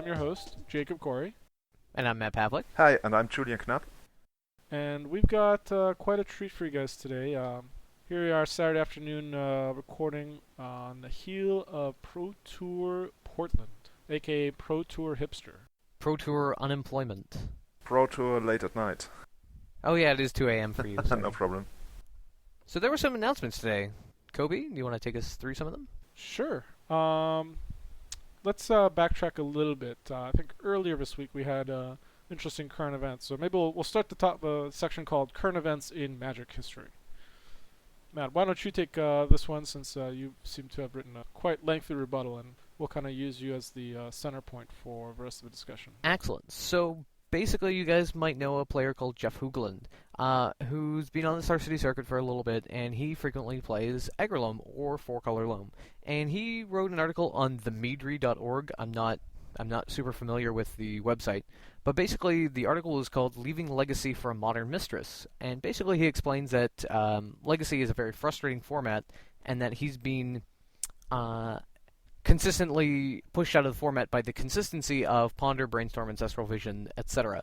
I'm your host, Jacob Kory. And I'm Matt Pavlic. Hi, and I'm Julian Knab. And we've got quite a treat for you guys today. Here we are Saturday afternoon recording on the heel of Pro Tour Portland, aka Pro Tour Hipster. Pro Tour Unemployment. Pro Tour late at night. Oh yeah, it is 2 a.m. for you. No problem. So there were some announcements today. Kobe, do you want to take us through some of them? Sure. Let's backtrack a little bit. I think earlier this week we had interesting current events. So maybe we'll start the top section called Current Events in Magic History. Matt, why don't you take this one since you seem to have written a quite lengthy rebuttal, and we'll kind of use you as the center point for the rest of the discussion. Excellent. So basically you guys might know a player called Jeff Hoogland, who's been on the Star City circuit for a little bit, and he frequently plays Aggro Loam or 4-color Loam. And he wrote an article on themedry.org. I'm not super familiar with the website, but basically the article is called Leaving Legacy for a Modern Mistress. And basically he explains that Legacy is a very frustrating format, and that he's been consistently pushed out of the format by the consistency of Ponder, Brainstorm, Ancestral Vision, etc.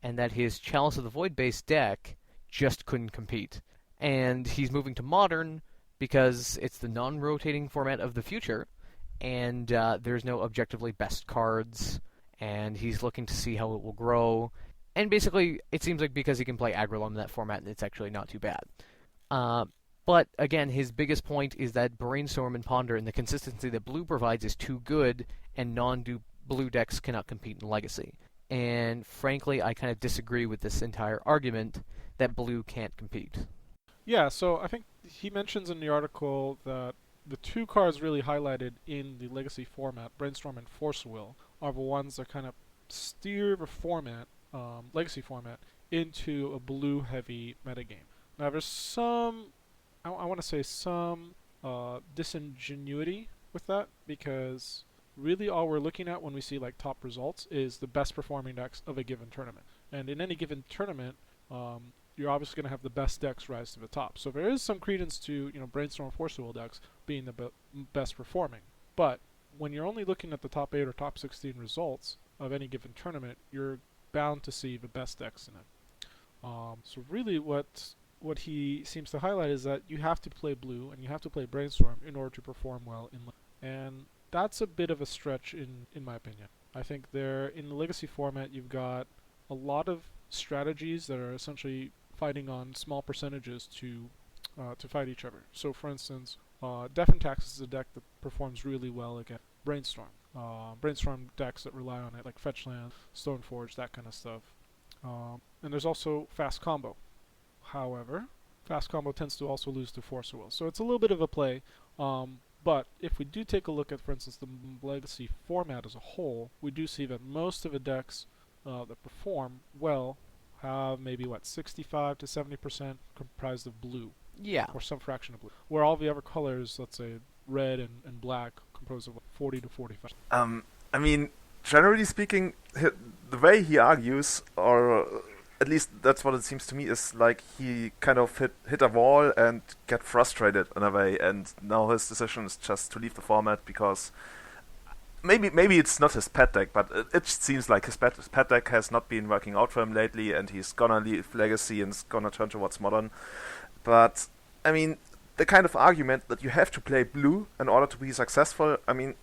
And that his Chalice of the Void-based deck just couldn't compete. And he's moving to Modern because it's the non-rotating format of the future, and there's no objectively best cards, and he's looking to see how it will grow. And basically, it seems like because he can play Aggro Loam in that format, it's actually not too bad. But again, his biggest point is that Brainstorm and Ponder and the consistency that Blue provides is too good, and non-blue decks cannot compete in Legacy. And frankly, I kind of disagree with this entire argument that Blue can't compete. Yeah, so I think he mentions in the article that the two cards really highlighted in the Legacy format, Brainstorm and Force Will, are the ones that kind of steer the format, Legacy format, into a blue-heavy metagame. Now, there's some, I want to say some disingenuity with that, because really all we're looking at when we see like top results is the best performing decks of a given tournament. And in any given tournament, you're obviously going to have the best decks rise to the top. So there is some credence to, Brainstorm Force Will decks being the best performing. But when you're only looking at the top 8 or top 16 results of any given tournament, you're bound to see the best decks in it. So really what he seems to highlight is that you have to play Blue and you have to play Brainstorm in order to perform well in Legacy. And that's a bit of a stretch in my opinion. I think in the Legacy format you've got a lot of strategies that are essentially fighting on small percentages to fight each other. So for instance, Death and Tax is a deck that performs really well against Brainstorm. Brainstorm decks that rely on it, like Fetchland, Stoneforge, that kind of stuff. And there's also Fast Combo. However, Fast Combo tends to also lose to Force Will. So it's a little bit of a play. But if we do take a look at, for instance, the Legacy format as a whole, we do see that most of the decks that perform well have maybe 65 to 70% comprised of blue. Yeah. Or some fraction of blue. Where all the other colors, let's say red and black, compose of 40 to 45. I mean, generally speaking, the way he argues, or at least that's what it seems to me, is like he kind of hit a wall and get frustrated in a way, and now his decision is just to leave the format because maybe it's not his pet deck, but it seems like his pet deck has not been working out for him lately, and he's gonna leave Legacy and is gonna turn towards Modern. But I mean, the kind of argument that you have to play Blue in order to be successful, I mean,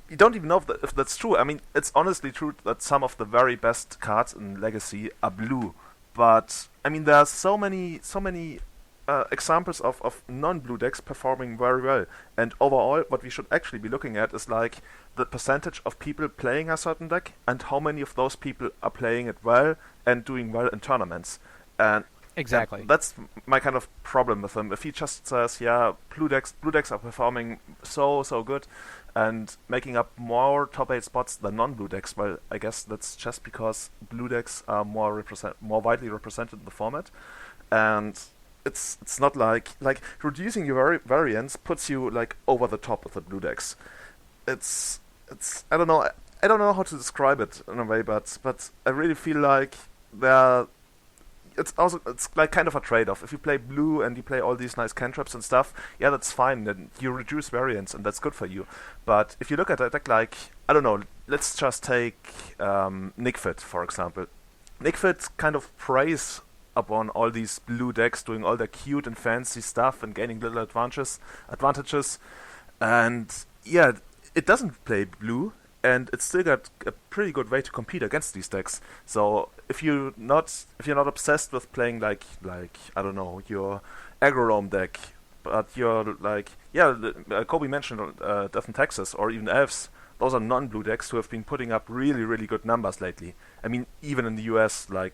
you don't even know if that's true. I mean, it's honestly true that some of the very best cards in Legacy are blue, but I mean, there are so many examples of non-blue decks performing very well. And overall, what we should actually be looking at is like the percentage of people playing a certain deck and how many of those people are playing it well and doing well in tournaments. And exactly. That's my kind of problem with him. If he just says, yeah, blue decks are performing so good and making up more top 8 spots than non-blue decks, well, I guess that's just because blue decks are more widely represented in the format. And it's not like reducing your variance puts you like over the top of the blue decks. It's I don't know how to describe it in a way, but I really feel like it's like kind of a trade-off. If you play blue and you play all these nice cantrips and stuff, yeah, that's fine. Then you reduce variance and that's good for you. But if you look at a deck like, I don't know, let's just take Nickfit, for example. Nickfit kind of preys upon all these blue decks doing all their cute and fancy stuff and gaining little advantages. And yeah, it doesn't play blue, and it's still got a pretty good way to compete against these decks. So if you're not obsessed with playing like I don't know, your aggro roam deck, but you're like, Kobe mentioned Death in Texas or even Elves. Those are non-blue decks who have been putting up really, really good numbers lately. I mean, even in the US, I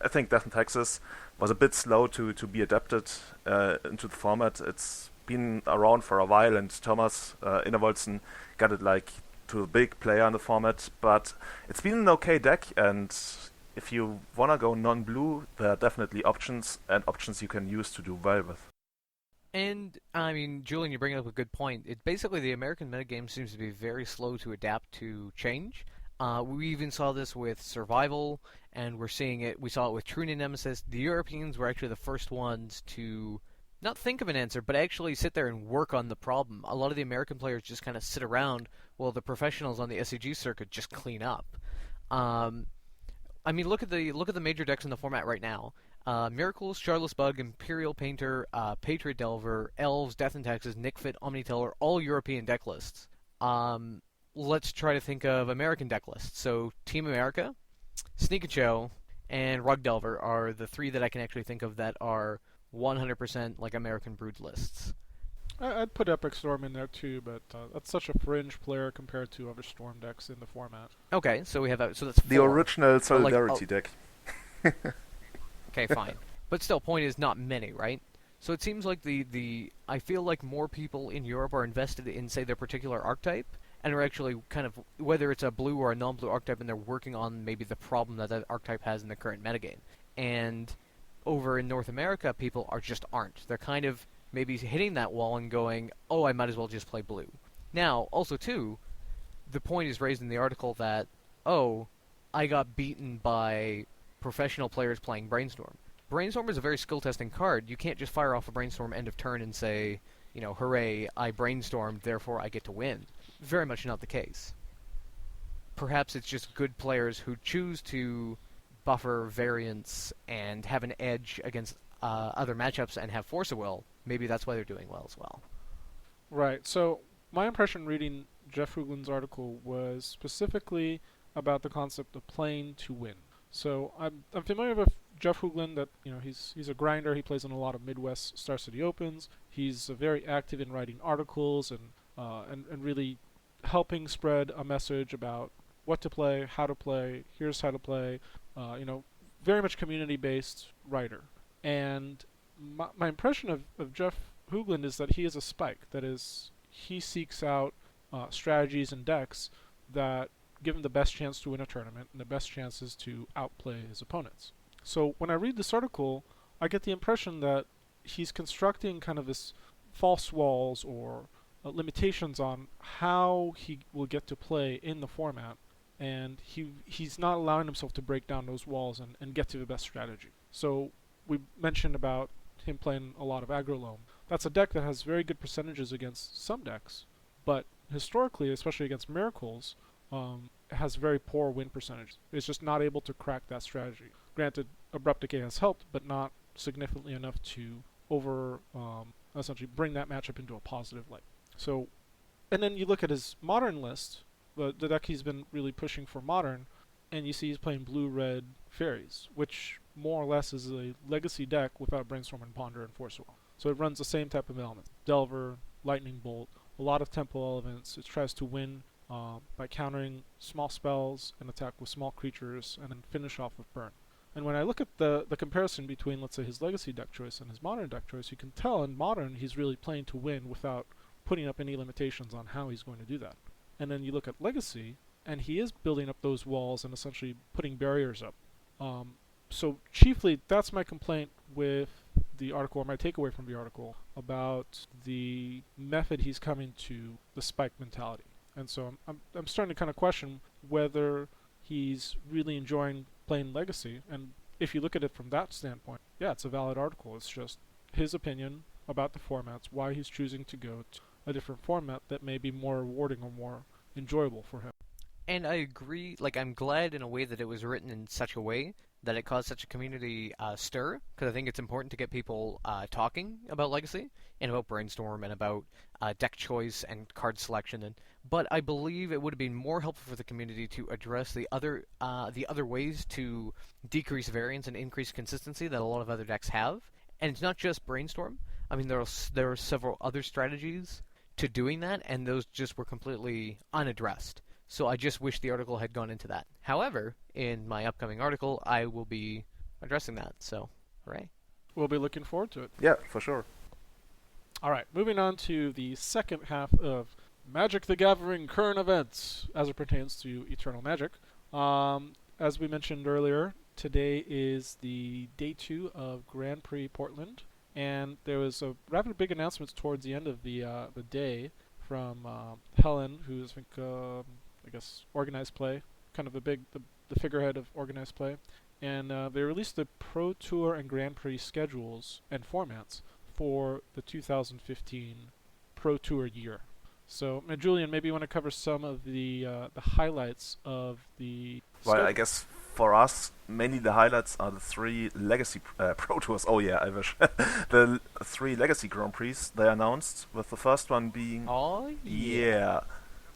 think Death in Texas was a bit slow to be adapted into the format. It's been around for a while, and Thomas Innervoldsen got it to a big player in the format. But it's been an okay deck, and if you wanna go non-blue, there are definitely options you can use to do well with. And, I mean, Julian, you bring up a good point. Basically, the American metagame seems to be very slow to adapt to change. We even saw this with Survival, and we saw it with True Nemesis. The Europeans were actually the first ones to not think of an answer, but actually sit there and work on the problem. A lot of the American players just kind of sit around while the professionals on the SCG circuit just clean up. I mean, look at the major decks in the format right now. Miracles, Charlotte's Bug, Imperial Painter, Patriot Delver, Elves, Death in Texas, Nickfit, Omniteller, all European deck lists. Let's try to think of American deck lists. So Team America, Sneak and Show, and Rug Delver are the three that I can actually think of that are 100% like American Brood lists. I'd put Epic Storm in there too, but that's such a fringe player compared to other Storm decks in the format. Okay, so we have that. So that's The four. original Solidarity deck. Okay, fine. But still, point is not many, right? So it seems like I feel like more people in Europe are invested in, say, their particular archetype, and are actually kind of, whether it's a blue or a non-blue archetype, and they're working on maybe the problem that archetype has in the current metagame. And over in North America, people aren't. They're kind of maybe hitting that wall and going, oh, I might as well just play blue. Now, also, too, the point is raised in the article that, oh, I got beaten by professional players playing Brainstorm. Brainstorm is a very skill-testing card. You can't just fire off a Brainstorm end of turn and say, hooray, I brainstormed, therefore I get to win. Very much not the case. Perhaps it's just good players who choose to buffer variance and have an edge against other matchups and have Force of Will. Maybe that's why they're doing well as well. Right. So my impression reading Jeff Hoogland's article was specifically about the concept of playing to win. So I'm familiar with Jeff Hoogland. That he's a grinder. He plays in a lot of Midwest Star City Opens. He's very active in writing articles and really helping spread a message about what to play, how to play. Here's how to play. Very much community-based writer. And my impression of Jeff Hoogland is that he is a spike. That is, he seeks out strategies and decks that give him the best chance to win a tournament and the best chances to outplay his opponents. So when I read this article, I get the impression that he's constructing kind of this false walls or limitations on how he will get to play in the format, and he's not allowing himself to break down those walls and get to the best strategy. So we mentioned about him playing a lot of aggro loam. That's a deck that has very good percentages against some decks, but historically, especially against Miracles, has very poor win percentage. It's just not able to crack that strategy. Granted, Abrupt Decay has helped, but not significantly enough to essentially bring that matchup into a positive light. So, and then you look at his modern list, the deck he's been really pushing for modern, and you see he's playing blue-red fairies, which more or less is a legacy deck without Brainstorm and Ponder and Force Will. So it runs the same type of elements. Delver, Lightning Bolt, a lot of tempo elements. It tries to win by countering small spells and attack with small creatures and then finish off with burn. And when I look at the comparison between, let's say, his legacy deck choice and his modern deck choice, you can tell in modern he's really playing to win without putting up any limitations on how he's going to do that. And then you look at legacy, and he is building up those walls and essentially putting barriers up. So chiefly, that's my complaint with the article, or my takeaway from the article, about the method he's coming to the spike mentality. And so I'm starting to kind of question whether he's really enjoying playing Legacy. And if you look at it from that standpoint, yeah, it's a valid article. It's just his opinion about the formats, why he's choosing to go to a different format that may be more rewarding or more enjoyable for him. And I agree, like, I'm glad in a way that it was written in such a way that it caused such a community stir, because I think it's important to get people talking about Legacy, and about Brainstorm, and about deck choice, and card selection, but I believe it would have been more helpful for the community to address the other ways to decrease variance and increase consistency that a lot of other decks have. And it's not just Brainstorm. I mean, there are several other strategies to doing that, and those just were completely unaddressed. So I just wish the article had gone into that. However, in my upcoming article, I will be addressing that. So, hooray. We'll be looking forward to it. Yeah, for sure. All right, moving on to the second half of Magic the Gathering current events as it pertains to Eternal Magic. As we mentioned earlier, today is the day 2 of Grand Prix Portland, and there was a rather big announcement towards the end of the day from Helen, who's I guess organized play, kind of the figurehead of organized play, and they released the Pro Tour and Grand Prix schedules and formats for the 2015 Pro Tour year. So, Julian, maybe you want to cover some of the highlights of the. Well, I guess for us, mainly the highlights are the 3 Legacy Pro Tours. Oh yeah, I wish. The 3 Legacy Grand Prix they announced, with the first one being. Oh yeah.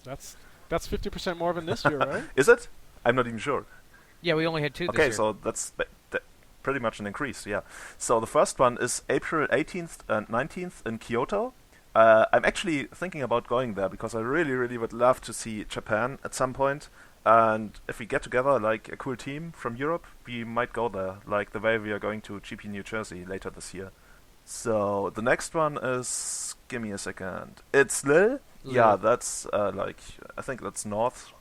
That's 50% more than this year, right? Is it? I'm not even sure. Yeah, we only had 2 this Okay, year. so that's pretty much an increase, yeah. So the first one is April 18th and 19th in Kyoto. I'm actually thinking about going there because I really, really would love to see Japan at some point. And if we get together like a cool team from Europe, we might go there, like the way we are going to GP New Jersey later this year. So the next one is, give me a second. It's Lille. Yeah, that's I think that's the north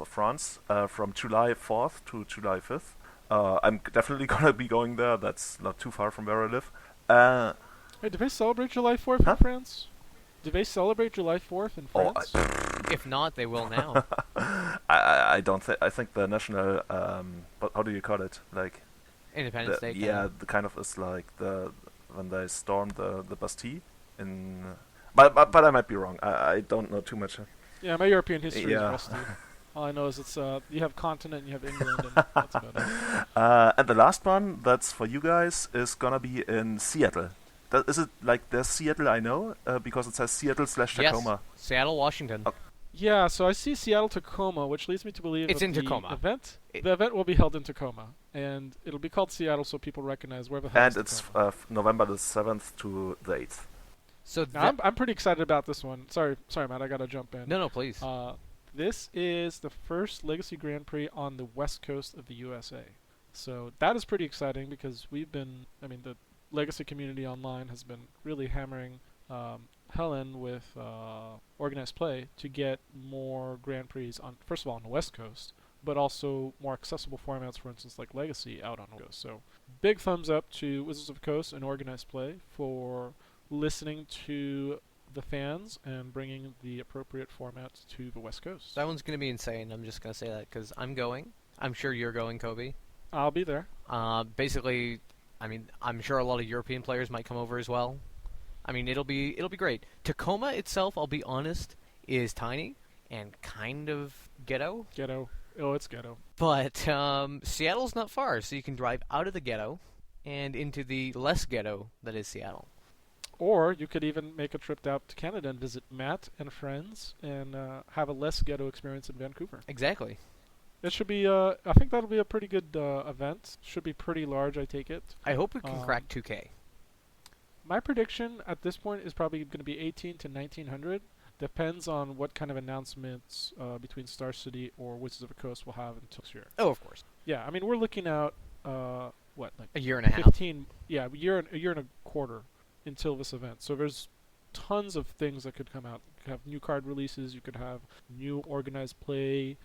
of France, from July 4th to July 5th. I'm definitely gonna be going there. That's not too far from where I live. Hey, do they celebrate July 4th in France? Do they celebrate July 4th in France? If not, they will now. I don't think. I think the national. But how do you call it? Like Independence Day. Yeah, the kind of is like when they stormed the Bastille in. But I might be wrong. I don't know too much. Yeah, my European history is Yeah. rusty. All I know is it's you have continent, and you have England, and that's about it. And the last one that's for you guys is gonna be in Seattle. Is it like there's Seattle? I know because it says Seattle/Tacoma. Yes, Seattle, Washington. Yeah, so I see Seattle Tacoma, which leads me to believe It's that in the Tacoma. the event will be held in Tacoma, and it'll be called Seattle, so people recognize where the hell And is it's Tacoma. November the 7th to the 8th. So Now, I'm pretty excited about this one. Sorry, Matt, I gotta jump in. no, please. This is the first Legacy Grand Prix on the west coast of the USA. So that is pretty exciting because the Legacy community online has been really hammering Helen with organized play to get more Grand Prix first of all on the west coast, but also more accessible formats, for instance like Legacy out on the coast. So big thumbs up to Wizards of the Coast and organized play for listening to the fans and bringing the appropriate formats to the West Coast. That one's going to be insane. I'm just going to say that because I'm going. I'm sure you're going, Kobe. I'll be there. Basically, I'm sure a lot of European players might come over as well. It'll be great. Tacoma itself, I'll be honest, is tiny and kind of ghetto. Ghetto. Oh, it's ghetto. But Seattle's not far, so you can drive out of the ghetto and into the less ghetto that is Seattle. Or you could even make a trip out to Canada and visit Matt and friends and have a less ghetto experience in Vancouver. Exactly. It should be, I think that'll be a pretty good event. Should be pretty large, I take it. I hope we can crack 2K. My prediction at this point is probably going to be 18 to 1900. Depends on what kind of announcements between Star City or Wizards of the Coast we'll have until next year. Oh, of course. Yeah, we're looking at, A year and a half. 15, yeah, a year and a quarter until this event. So there's tons of things that could come out. You could have new card releases. You could have new organized play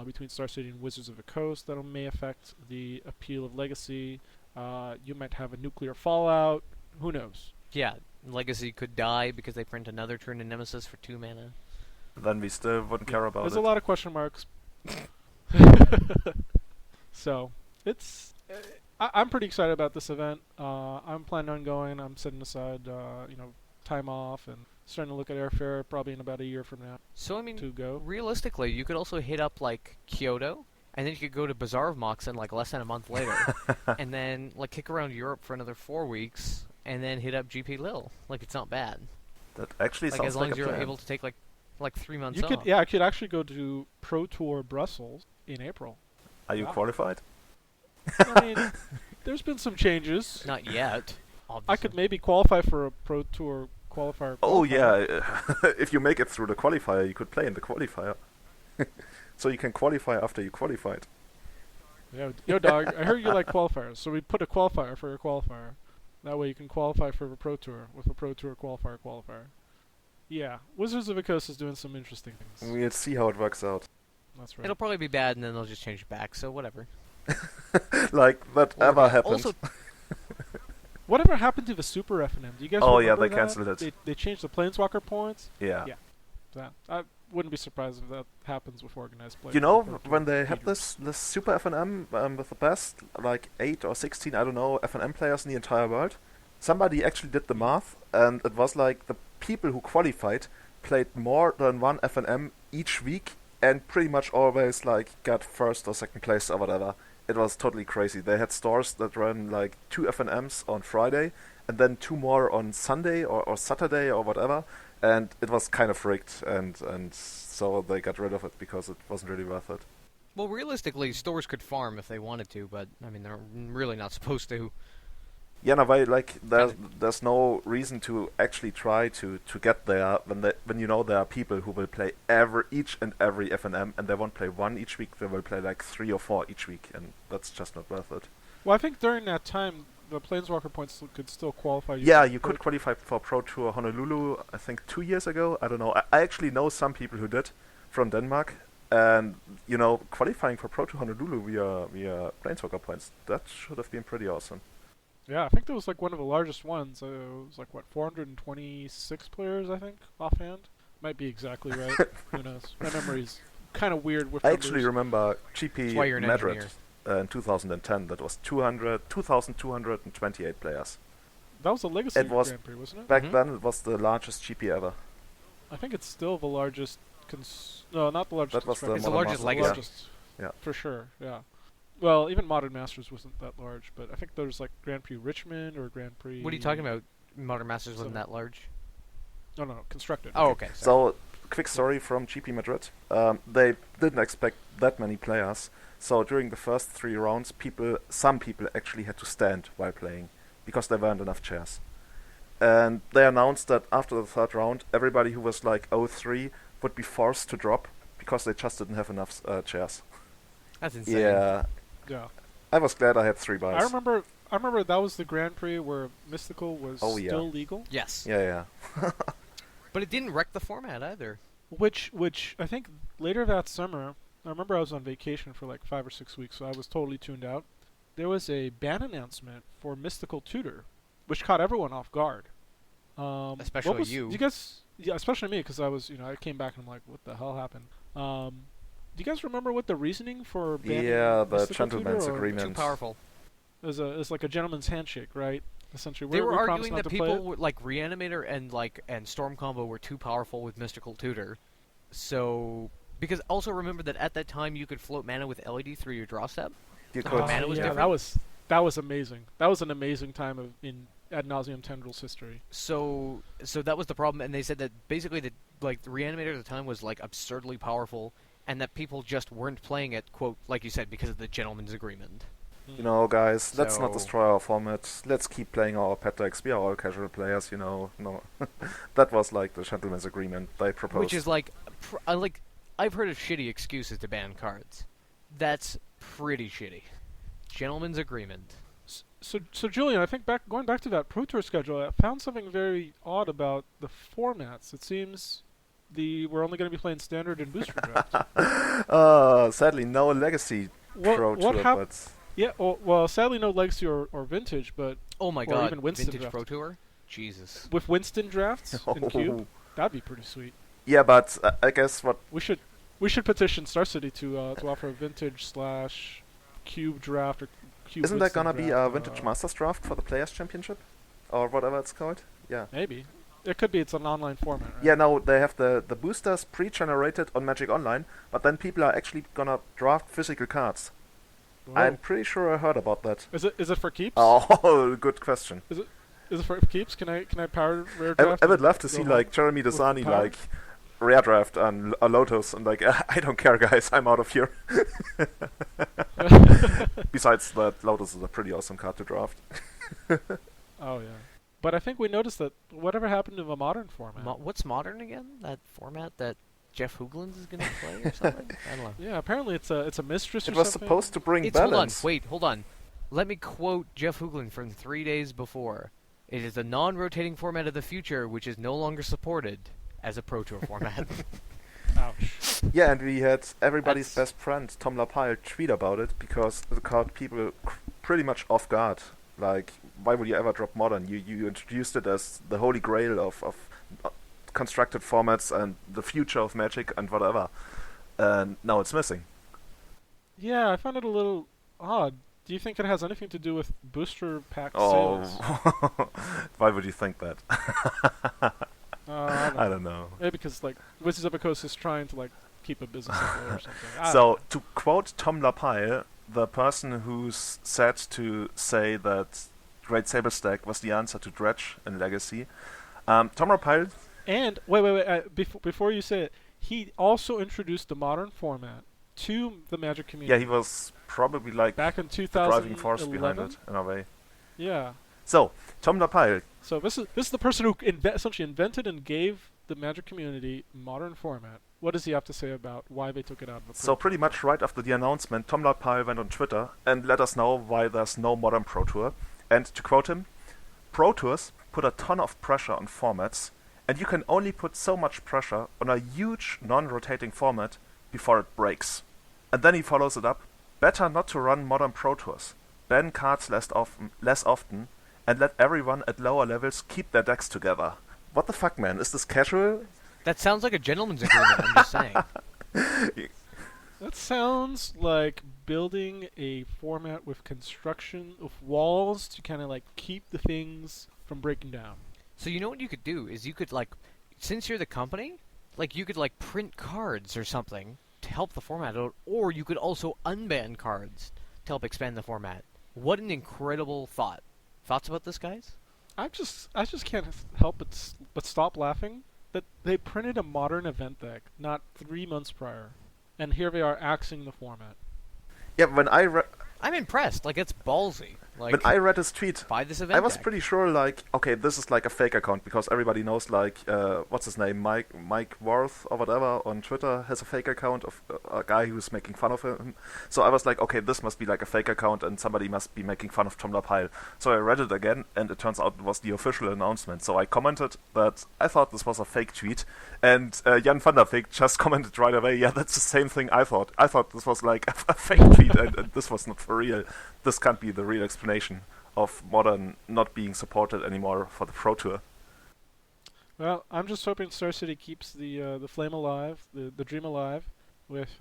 between Star City and Wizards of the Coast that may affect the appeal of Legacy. You might have a nuclear fallout. Who knows? Yeah, Legacy could die because they print another turn in Nemesis for 2 mana. Then we still wouldn't care about There's it. a lot of question marks. So I'm pretty excited about this event. I'm planning on going. I'm setting aside time off and starting to look at airfare probably in about a year from now So I mean, to go. realistically, you could also hit up like Kyoto, and then you could go to Bazaar of Moxon like less than a month later, and then like kick around Europe for another 4 weeks, and then hit up GP Lille. Like it's not bad. That actually Like sounds as long like as a you're plan. able to take like 3 months You off. could, yeah, I could actually go to Pro Tour Brussels in April. Are you Wow. qualified? I mean, there's been some changes. Not yet. I Obviously. could maybe qualify for a Pro Tour qualifier. Oh qualifier. yeah, if you make it through the qualifier, you could play in the qualifier. So you can qualify after you qualified. Yeah, yo, dog. I heard you like qualifiers, so we put a qualifier for your qualifier. That way you can qualify for a Pro Tour with a Pro Tour qualifier. Yeah, Wizards of the Coast is doing some interesting things. We'll see how it works out. That's right. It'll probably be bad, and then they'll just change it back. So whatever. Like that Or ever happened. Also, Whatever happened to the Super FNM? Do you guys Oh, yeah, remember they that? cancelled it. They changed the Planeswalker points. yeah. Yeah. That I wouldn't be surprised if that happens with organized play. You know, for Pro Tour when they had leaders. this Super FNM with the best, like 8 or 16, I don't know, FNM players in the entire world, somebody actually did the math, and it was like the people who qualified played more than one FNM each week, and pretty much always like got first or second place or whatever. It was totally crazy. They had stores that ran like 2 FNMs on Friday, and then 2 more on Sunday or Saturday or whatever, and it was kind of rigged, and so they got rid of it because it wasn't really worth it. well, realistically, stores could farm if they wanted to, but I mean, they're really not supposed to. Yeah, no, but like there's no reason to actually try to get there when you know there are people who will play each and every FNM, and they won't play one each week. They will play like 3 or 4 each week, and that's just not worth it. Well, I think during that time, the Planeswalker points could still qualify you. Yeah, for you Pro could qualify for Pro Tour Honolulu. I think 2 years ago. I don't know. I actually know some people who did from Denmark, and you know, qualifying for Pro Tour Honolulu via Planeswalker points, that should have been pretty awesome. Yeah, I think that was like one of the largest ones. It was like, what, 426 players, I think, offhand? Might be exactly right. Who knows? My memory's kind of weird with I numbers. actually remember That's GP why you're an Madrid engineer. in 2010. That was 2,228 players. That was a Legacy It was Grand Prix, wasn't it? Back Mhm. then, it was the largest GP ever. I think it's still the largest. No, not the largest. That was the constructed, It's the Modern largest Masters, legacy. largest, Yeah. for sure. Yeah. Well, even Modern Masters wasn't that large, but I think there's like Grand Prix Richmond or Grand Prix. What are you talking about? Modern Masters wasn't So- that large. No, constructed. Oh, okay. Sorry. So, quick story from GP Madrid. They didn't expect that many players. So during the first 3 rounds, some people actually had to stand while playing because there weren't enough chairs. And they announced that after the 3rd round, everybody who was like 0-3 would be forced to drop because they just didn't have enough chairs. That's insane. Yeah, Yeah. I was glad I had 3 buys. I remember that was the Grand Prix where Mystical was Oh, yeah. still legal. Yes. Yeah. But it didn't wreck the format either. Which I think later that summer, I remember I was on vacation for like 5 or 6 weeks, so I was totally tuned out. There was a ban announcement for Mystical Tutor, which caught everyone off guard. Especially you. You guys, yeah, especially me, because I was, I came back and I'm like, what the hell happened? Do you guys remember what the reasoning for banning Yeah, the Mystical gentleman's Tutor, or agreement. Too powerful. It's like a gentleman's handshake, right? Essentially, They were we promised arguing not that to play people it. were, like Reanimator and Storm combo were too powerful with Mystical Tutor. So because also remember that at that time you could float mana with LED through your draw step. You Oh, could. mana was yeah, different? that was amazing. That was an amazing time in Ad Nauseam Tendrils history. So that was the problem, and they said that basically the Reanimator at the time was like absurdly powerful, and that people just weren't playing it, quote, like you said, because of the gentleman's agreement. You know, guys, let's not So- destroy our format. Let's keep playing our pet decks. We are all casual players, No, that was like the gentleman's agreement they proposed. Which is like I've heard of shitty excuses to ban cards. That's pretty shitty. Gentleman's agreement. So Julian, I think going back to that Pro Tour schedule, I found something very odd about the formats. It seems we're only going to be playing standard and booster draft. Sadly, no legacy Pro what Tour, happened? but Yeah, well, sadly no legacy or vintage, but Oh my Or god, even Winston Vintage draft. Pro Tour? Jesus. with Winston drafts in Oh. Cube, that'd be pretty sweet. yeah, but I guess what We should petition Star City to offer a vintage / Cube draft or Cube. isn't there Winston gonna be a draft, vintage Masters draft for the Players Championship, or whatever it's called? Yeah. Maybe. It could be it's an online format, right? Yeah, no, they have the boosters pre-generated on Magic Online, but then people are actually gonna draft physical cards. Whoa. I'm pretty sure I heard about that. Is it for keeps? Oh, good question. Is it for keeps? Can I power rare draft? I would love to go see home like Jeremy with Desani power? like rare draft on a Lotus and like I don't care guys, I'm out of here. Besides that, Lotus is a pretty awesome card to draft. Oh yeah. But I think we noticed that whatever happened to the modern format. What's modern again? That format that Jeff Hoogland is going to play or something? I don't know. Yeah, apparently it's a mistress It or was something. supposed to bring Hold on. balance. Wait, hold on. Let me quote Jeff Hoogland from 3 days before. It is a non-rotating format of the future, which is no longer supported as a Pro Tour format. Ouch. Yeah, and we had everybody's That's- best friend, Tom Lapile, tweet about it because it caught people pretty much off guard. Like, why would you ever drop Modern? You introduced it as the holy grail of constructed formats and the future of Magic and whatever. And now it's missing. Yeah, I found it a little odd. Do you think it has anything to do with booster pack Oh, sales? why would you think that? I don't know. Maybe because like Wizards of the Coast is trying to like keep a business afloat or something. I don't So, know. to quote Tom Lapile, the person who's said to say that Great Sable Stack was the answer to Dredge in Legacy, Tom Lapile. And wait. Before you say it, he also introduced the modern format to the Magic community. Yeah, he was probably like back in the driving 2011. force behind it in a way. Yeah. So, Tom Lapile, So this is the person who essentially invented and gave the Magic community modern format. What does he have to say about why they took it out of the so Pro pretty much right after the announcement, Tom Lapile went on Twitter and let us know why there's no modern Pro Tour. And to quote him, Pro Tours put a ton of pressure on formats, and you can only put so much pressure on a huge non-rotating format before it breaks. And then he follows it up, better not to run modern Pro Tours, ban cards less often, and let everyone at lower levels keep their decks together. What the fuck, man? Is this casual? That sounds like a gentleman's agreement, I'm just saying. That sounds like building a format with construction of walls to kind of like keep the things from breaking down. So you know what you could do is you could like, since you're the company, like you could like print cards or something to help the format out, or you could also unban cards to help expand the format. What an incredible thought. Thoughts about this, guys? I just can't help but stop laughing that they printed a modern event deck not 3 months prior, and here they are axing the format. Yeah, when I'm impressed. Like, it's ballsy. Like, when I read his tweet, buy this event I was deck. pretty sure, like, okay, this is like a fake account because everybody knows, like, what's his name, Mike Worth or whatever on Twitter has a fake account of a guy who's making fun of him. So I was like, okay, this must be like a fake account and somebody must be making fun of Tom Lapile. So I read it again and it turns out it was the official announcement. So I commented that I thought this was a fake tweet, and Jan van der Beek just commented right away, yeah, that's the same thing I thought. I thought this was like a fake tweet and this was not for real. This can't be the real explanation of Modern not being supported anymore for the Pro Tour. Well, I'm just hoping Star City keeps the flame alive, the dream alive, with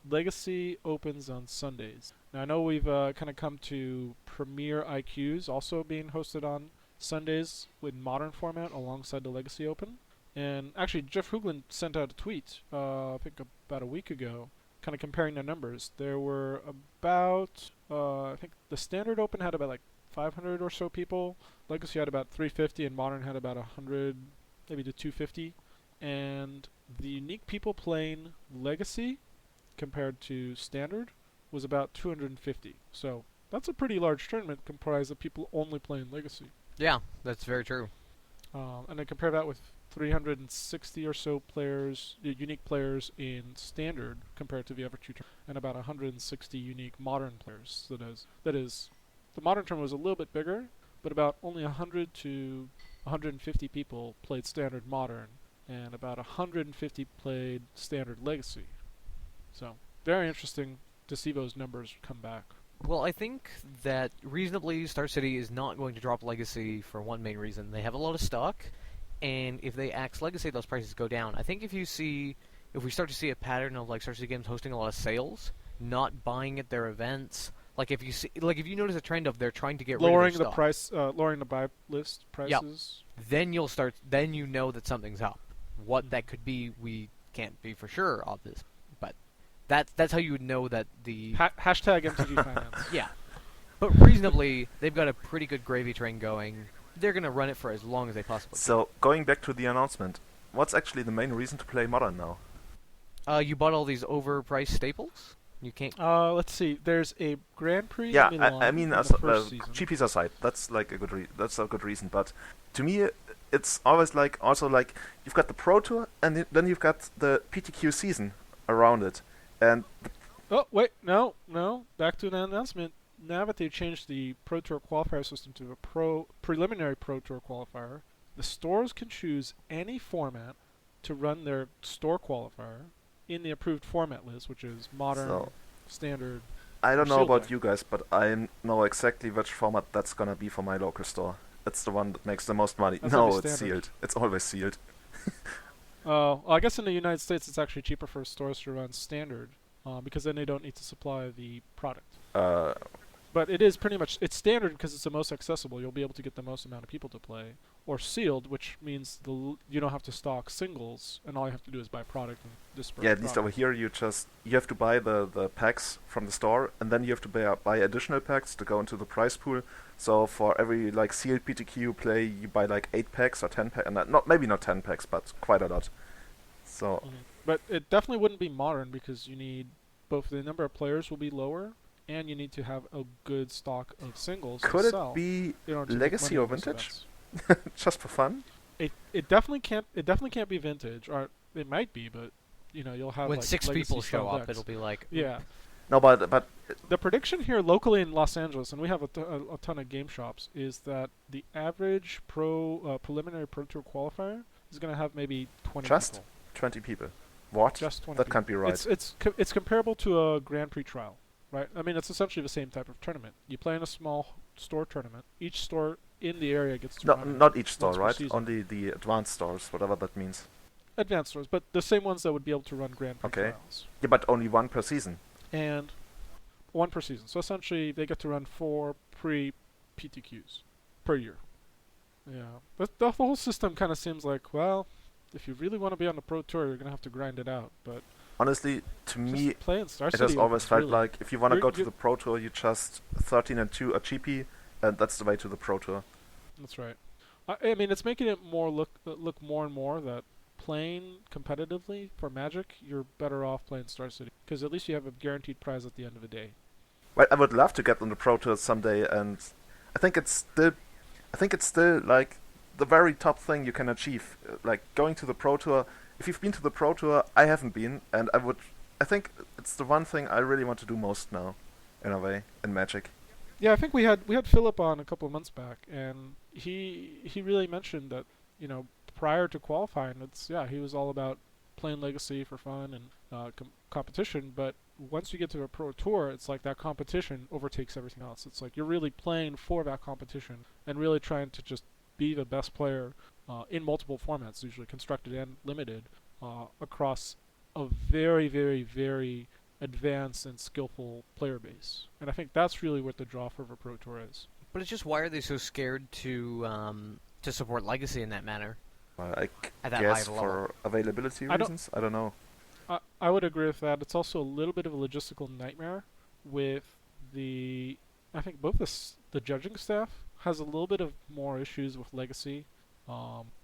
Legacy opens on Sundays. Now I know we've kind of come to Premier IQs also being hosted on Sundays with modern format alongside the Legacy Open. And actually, Jeff Hoogland sent out a tweet, I think about a week ago, kind of comparing their numbers. There were about, I think the Standard Open had about like 500 or so people. Legacy had about 350, and Modern had about 100, maybe to 250. And the unique people playing Legacy compared to Standard was about 250. So that's a pretty large tournament comprised of people only playing Legacy. Yeah, that's very true. And then compare that with 360 or so players, unique players in Standard compared to the other two, and about 160 unique Modern players. That is, the Modern tournament was a little bit bigger, but about only 100 to 150 people played Standard Modern, and about 150 played Standard Legacy. So very interesting to see those numbers come back. Well, I think that reasonably Star City is not going to drop Legacy for one main reason. They have a lot of stock, and if they axe Legacy, those prices go down. I think if we start to see a pattern of like Star City Games hosting a lot of sales, not buying at their events, Like if you notice a trend of they're trying to get lowering rid of the stock, price, lowering the buy list prices. then then you know that something's up. What Mhm. that could be, we can't be for sure of this, but that's how you would know that the Hashtag MTG Finance. yeah. But reasonably, they've got a pretty good gravy train going. They're gonna run it for as long as they possibly So, going back to the announcement, what's actually the main reason to play Modern now? can. You bought all these overpriced staples. You can't. Let's see. There's a Grand Prix. Yeah, in Milan I mean, in as the first season. GPs aside, that's like that's a good reason. But to me, it's always like also like you've got the Pro Tour, and then you've got the PTQ season around it, and Oh wait, no. Back to the announcement. Now that they've changed the Pro Tour qualifier system to a preliminary Pro Tour qualifier, the stores can choose any format to run their store qualifier in the approved format list, which is modern, So- standard. I don't know Sealed about deck. you guys, but I know exactly which format that's gonna be for my local store. It's the one that makes the most money. That's No, gonna be it's standard. sealed. It's always sealed. I guess in the United States it's actually cheaper for stores to run standard, because then they don't need to supply the product. But it is pretty much, it's standard because it's the most accessible. You'll be able to get the most amount of people to play. Or sealed, which means you don't have to stock singles, and all you have to do is buy product and disperse. Yeah, at least over product. here you have to buy the packs from the store, and then you have to buy additional packs to go into the prize pool. So for every like sealed PTQ play, you buy like 8 packs or 10 packs, and maybe not 10 packs, but quite a lot. So Mhm. But it definitely wouldn't be modern because you need both the number of players will be lower, and you need to have a good stock of singles could to it sell be in order to make Legacy money or on those Vintage? events. Just for fun? It definitely can't be vintage, or it might be, but you'll have When like 6 people legacy show style up, decks. it'll be like Yeah. No, but The prediction here locally in Los Angeles, and we have a ton of game shops, is that the average preliminary Pro Tour qualifier is going to have maybe 20 Just people. 20 people. What? Just 20 That people. can't be right. It's comparable to a Grand Prix trial, right? I mean, it's essentially the same type of tournament. You play in a small store tournament. Each store in the area gets to No, run it not each store, once per right? season. Only the advanced stores, whatever that means. Advanced stores, but the same ones that would be able to run Grand Prix Okay. trials. Yeah, but only one per season. And one per season. So essentially, they get to run 4 pre-PTQs per year. Yeah. But the whole system kind of seems like, well, if you really want to be on the Pro Tour, you're going to have to grind it out. But Honestly, to me, just play in Star it City has always opens, felt really. like if you want to You're- go to you- the Pro Tour, you just 13-2 a GP, and that's the way to the Pro Tour. That's right. I mean, it's making it look more and more that playing competitively for Magic, you're better off playing Star City because at least you have a guaranteed prize at the end of the day. Well, I would love to get on the Pro Tour someday, and I think it's still like the very top thing you can achieve. Like going to the Pro Tour. If you've been to the Pro Tour, I haven't been, and I think it's the one thing I really want to do most now, in a way, in Magic. Yeah, I think we had Philip on a couple of months back, and he really mentioned that prior to qualifying, he was all about playing Legacy for fun and competition. But once you get to a Pro Tour, it's like that competition overtakes everything else. It's like you're really playing for that competition and really trying to just be the best player in multiple formats, usually constructed and limited, across a very, very, very advanced and skillful player base. And I think that's really what the draw for the Pro Tour is. But it's just why are they so scared to support Legacy in that manner? I At that guess high level. for availability I don't- reasons. I don't know. I would agree with that. It's also a little bit of a logistical nightmare with I think both the judging staff has a little bit of more issues with Legacy,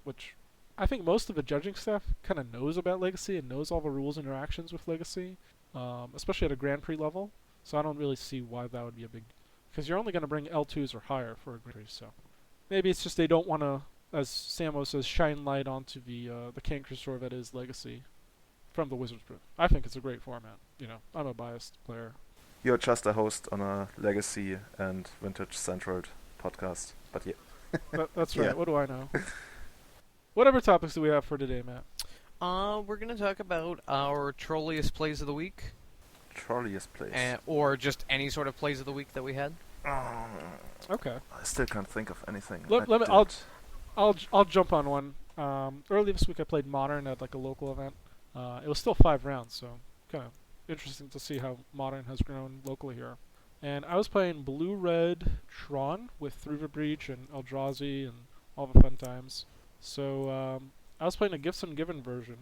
which I think most of the judging staff kind of knows about Legacy and knows all the rules and interactions with Legacy, especially at a Grand Prix level. So I don't really see why that would be a big, because you're only going to bring L2s or higher for a Grand Prix. So maybe it's just they don't want to, as Samo says, shine light onto the canker sore that is Legacy from the Wizards Brew. I think it's a great format. I'm a biased player. You're just a host on a Legacy and Vintage Central podcast, but yeah. That's right. Yeah. What do I know? Whatever topics do we have for today, Matt? We're gonna talk about our trolliest plays of the week, Charlie's place. or just any sort of plays of the week that we had. Okay. I still can't think of anything. Let I me- did. I'll jump on one. Early this week I played Modern at like a local event. It was still 5 rounds, so kind of interesting to see how Modern has grown locally here. And I was playing blue-red Tron with Through the Breach and Eldrazi and all the fun times. So I was playing a Gifts Ungiven version,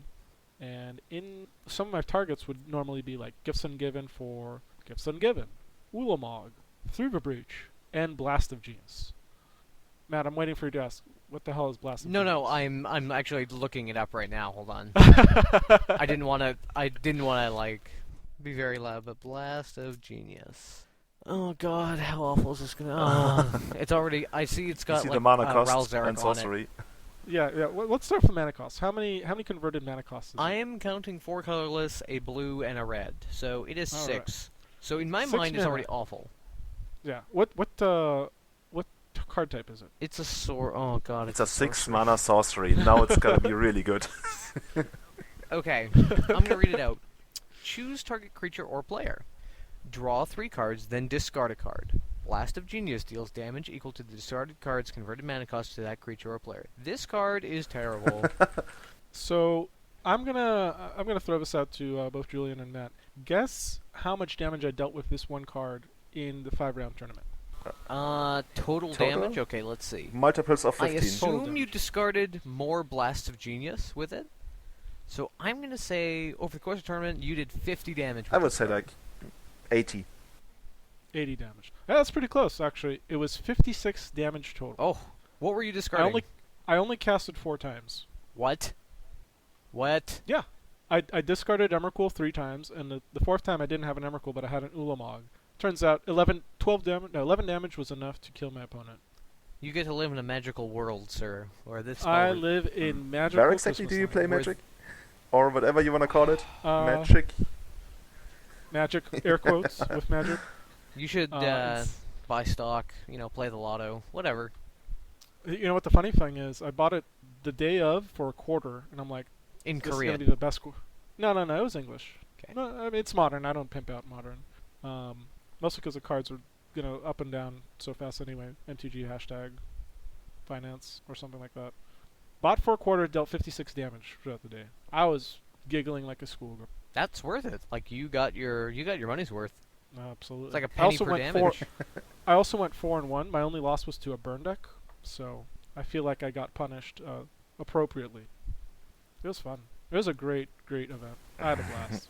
and in some of my targets would normally be like Gifts Ungiven for Gifts Ungiven, Ulamog, Through the Breach, and Blast of Genius. Matt, I'm waiting for you to ask, what the hell is Blast of Genius? No, I'm actually looking it up right now. Hold on. I didn't want to like be very loud, but Blast of Genius. Oh God, how awful is this gonna? It's already. I see it's You got see like the mana Ral cost Zarek and on it. sorcery. Yeah. Let's start from mana cost. How many converted mana costs? I am counting 4 colorless, a blue, and a red, so it is All 6. right. So in my 6 mind, it's mana. already awful. Yeah. What card type is it? It's a sword. Oh God, It's a 6 sorcery. mana sorcery. Now it's gonna be really good. Okay, I'm gonna read it out. Choose target creature or player. Draw 3 cards, then discard a card. Blast of Genius deals damage equal to the discarded card's converted mana cost to that creature or player. This card is terrible. So I'm gonna throw this out to both Julian and Matt. Guess how much damage I dealt with this one card in the 5-round tournament. Total damage? Okay, let's see. Multiples of I 15. assume you damage. discarded more Blast of Genius with it. So I'm gonna say over the course of the tournament you did 50 damage. With I would this say card. like 80. 80 damage. Yeah, that's pretty close, actually. It was 56 damage total. Oh, what were you discarding? I only casted 4 times. What? What? Yeah. I discarded Emrakul 3 times, and the 4th time I didn't have an Emrakul, but I had an Ulamog. Turns out 11 damage was enough to kill my opponent. You get to live in a magical world, sir. Where this spell I would- live in magical Where exactly do you Christmas play land. Magic? Or whatever you wanna call it? Uh, Magic? Magic, air quotes, with magic. You should It's- buy stock, play the lotto, whatever. You know what the funny thing is? I bought it the day of for a quarter, and I'm like, In this is Korea. gonna be the best. No, it was English. Okay. No, I mean it's modern. I don't pimp out modern. Mostly because the cards are up and down so fast anyway. MTG hashtag finance or something like that. Bought for a quarter, dealt 56 damage throughout the day. I was giggling like a schoolgirl. That's worth it. Like you got your money's worth. Absolutely. It's like a I penny also per went damage. I also went 4-1. My only loss was to a burn deck, so I feel like I got punished appropriately. It was fun. It was a great event. I had a blast.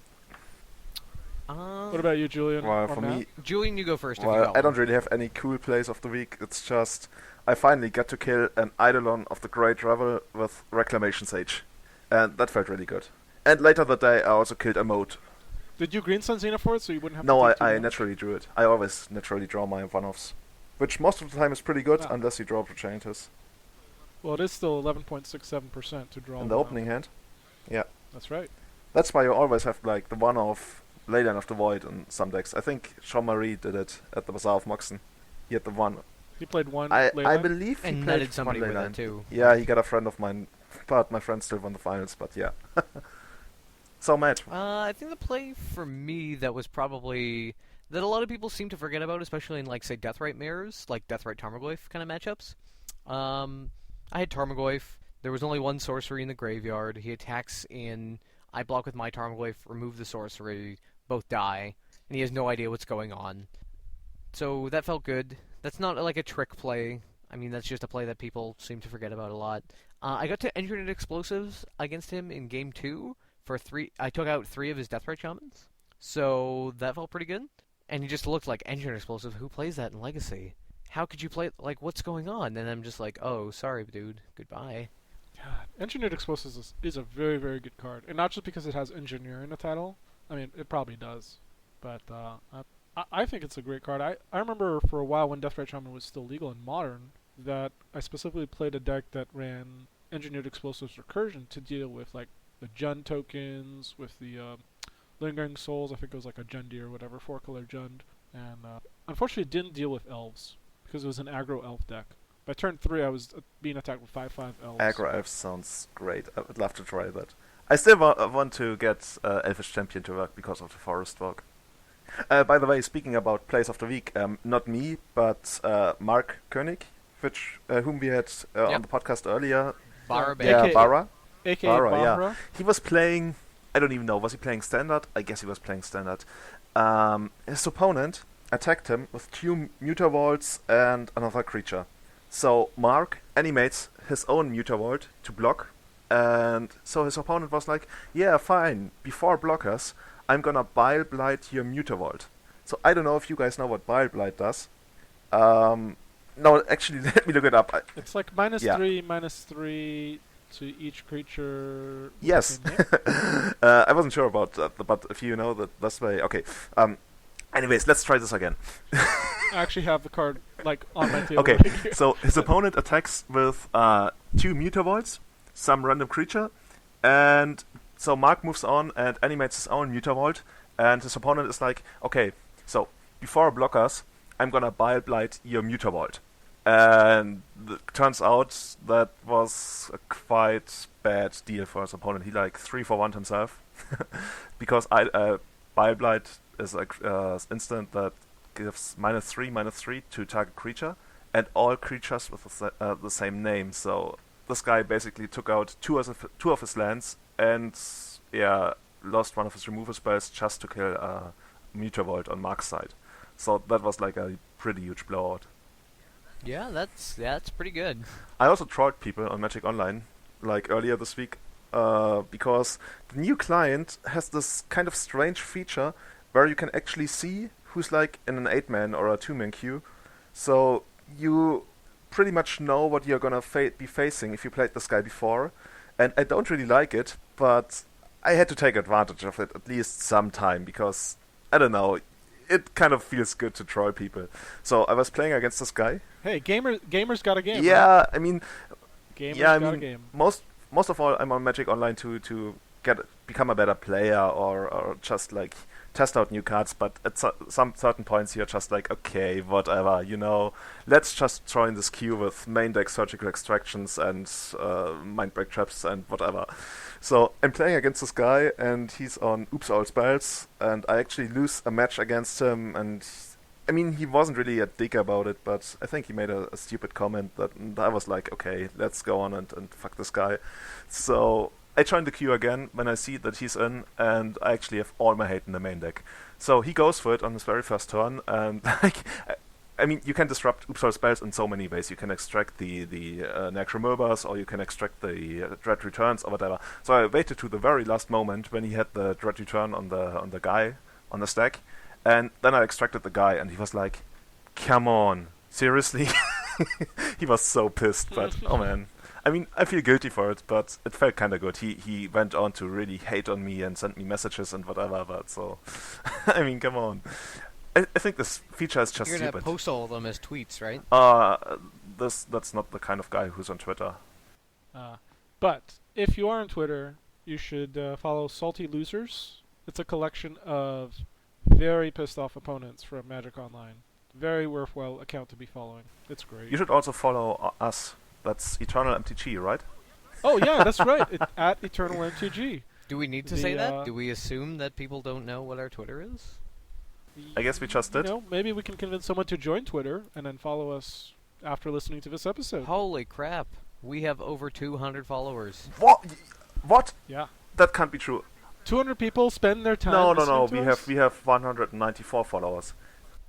What about you, Julian? Well, or for Matt? me, Julian, you go first. if you well, got I don't one. really have any cool plays of the week. It's just I finally got to kill an Eidolon of the Great Revel with Reclamation Sage, and that felt really good. And later that day, I also killed a moat. Did you green Sun Xena for it so you wouldn't have No, to take too I much? naturally drew it. I always naturally draw my one-offs, which most of the time is pretty good, Ah. unless you draw Progenitors. Well, it is still 11.67% to draw In the one opening out. hand. Yeah. That's right. That's why you always have like the one-off Leyline of the Void in some decks. I think Jean-Marie did it at the Bazaar of Moxon. He had the one. He played one I Leyline. believe he And played netted somebody one with Leyline. it too. Yeah, he got a friend of mine, but my friend still won the finals, but yeah. So, Matt, I think the play for me that was probably that a lot of people seem to forget about, especially in like say Deathrite mirrors, like Deathrite Tarmogoyf kind of matchups. I had Tarmogoyf. There was only one sorcery in the graveyard. He attacks in. I block with my Tarmogoyf, remove the sorcery, both die, and he has no idea what's going on. So that felt good. That's not like a trick play. I mean, that's just a play that people seem to forget about a lot. I got to Engineered Explosives against him in Game 2 for 3. I took out 3 of his Deathrite Shamans, so that felt pretty good. And he just looked like Engineered Explosive. Who plays that in Legacy? How could you play it? Like, what's going on? And I'm just like, oh, sorry, dude. Goodbye. God, Engineered Explosives is a very, very good card. And not just because it has Engineer in the title. I mean, it probably does. But I think it's a great card. I remember for a while when Deathrite Shaman was still legal in Modern that I specifically played a deck that ran Engineered Explosives Recursion to deal with like the Jund tokens, with the Lingering Souls. I think it was like a Jundi or whatever, 4-color Jund. And unfortunately it didn't deal with Elves because it was an aggro Elf deck. By turn 3 I was being attacked with 5/5 Elves. Aggro Elf sounds great. I would love to try that. I still want to get Elfish Champion to work because of the Forest Walk. By the way, speaking about plays of the week, not me, but Mark Koenig, whom we had on the podcast earlier. Barra Yeah, AKA Barra. AKA Barra, yeah. Barra. He was playing, I don't even know, was he playing Standard? I guess he was playing Standard. His opponent attacked him with 2 Mutavaults and another creature. So Mark animates his own Mutavault to block, and so his opponent was like, yeah, fine, before blockers, I'm gonna Bile Blight your Mutavault. So I don't know if you guys know what Bile Blight does. No, actually, let me look it up. It's like Yeah. -3/-3 to each creature. with the Yes. same name. I wasn't sure about that, but if you know that this way, okay. Anyways, let's try this again. I actually have the card like on my table. Okay, right here. so his opponent attacks with 2 Mutavaults, some random creature, and so Mark moves on and animates his own Mutavault, and his opponent is like, okay, so before blockers, I'm gonna Bile Blight your Mutavault. And turns out that was a quite bad deal for his opponent. He like 3-for-1 himself, because Bile Blight is an instant that gives -3/-3 to target creature, and all creatures with the same name. So this guy basically took out two of his lands, and lost one of his removal spells just to kill Mutavault on Mark's side. So that was like a pretty huge blowout. Yeah, that's pretty good. I also trolled people on Magic Online, like earlier this week, because the new client has this kind of strange feature where you can actually see who's like in an 8-man or a 2-man queue. So you pretty much know what you're gonna be facing if you played this guy before. And I don't really like it, but I had to take advantage of it at least sometime, because, I don't know, it kind of feels good to troll people. So I was playing against this guy. Hey, gamers got a game. Yeah, Right? I mean, Gamers yeah, I got a mean, game. most of all, I'm on Magic Online to become a better player, or just like test out new cards. But at some certain points, you're just like, okay, whatever, let's just join this queue with main deck surgical extractions and mindbreak traps and whatever. So I'm playing against this guy, and he's on Oops All Spells, and I actually lose a match against him, and I mean, he wasn't really a dick about it, but I think he made a stupid comment that, and I was like, okay, let's go on and fuck this guy. So I joined the queue again when I see that he's in, and I actually have all my hate in the main deck. So he goes for it on his very first turn, and like, I mean, you can disrupt Oops All Spells in so many ways. You can extract the Necromobas, or you can extract the Dread Returns, or whatever. So I waited to the very last moment when he had the Dread Return on the guy, on the stack, and then I extracted the guy, and he was like, come on, seriously? He was so pissed, but oh man. I mean, I feel guilty for it, but it felt kind of good. He went on to really hate on me and send me messages and whatever, but so... I mean, come on. I think this feature is just You're gonna stupid. post all of them as tweets, right? That's not the kind of guy who's on Twitter. But if you are on Twitter, you should follow Salty Losers. It's a collection of very pissed off opponents from Magic Online. Very worthwhile account to be following. It's great. You should also follow us. That's Eternal MTG, right? Oh yeah, that's right. At Eternal MTG. Do we need to The, say that? Do we assume that people don't know what our Twitter is? I guess we just did. Maybe we can convince someone to join Twitter and then follow us after listening to this episode. Holy crap. We have over 200 followers. What? Yeah. That can't be true. 200 people spend their time. No. listening to us? We have 194 followers.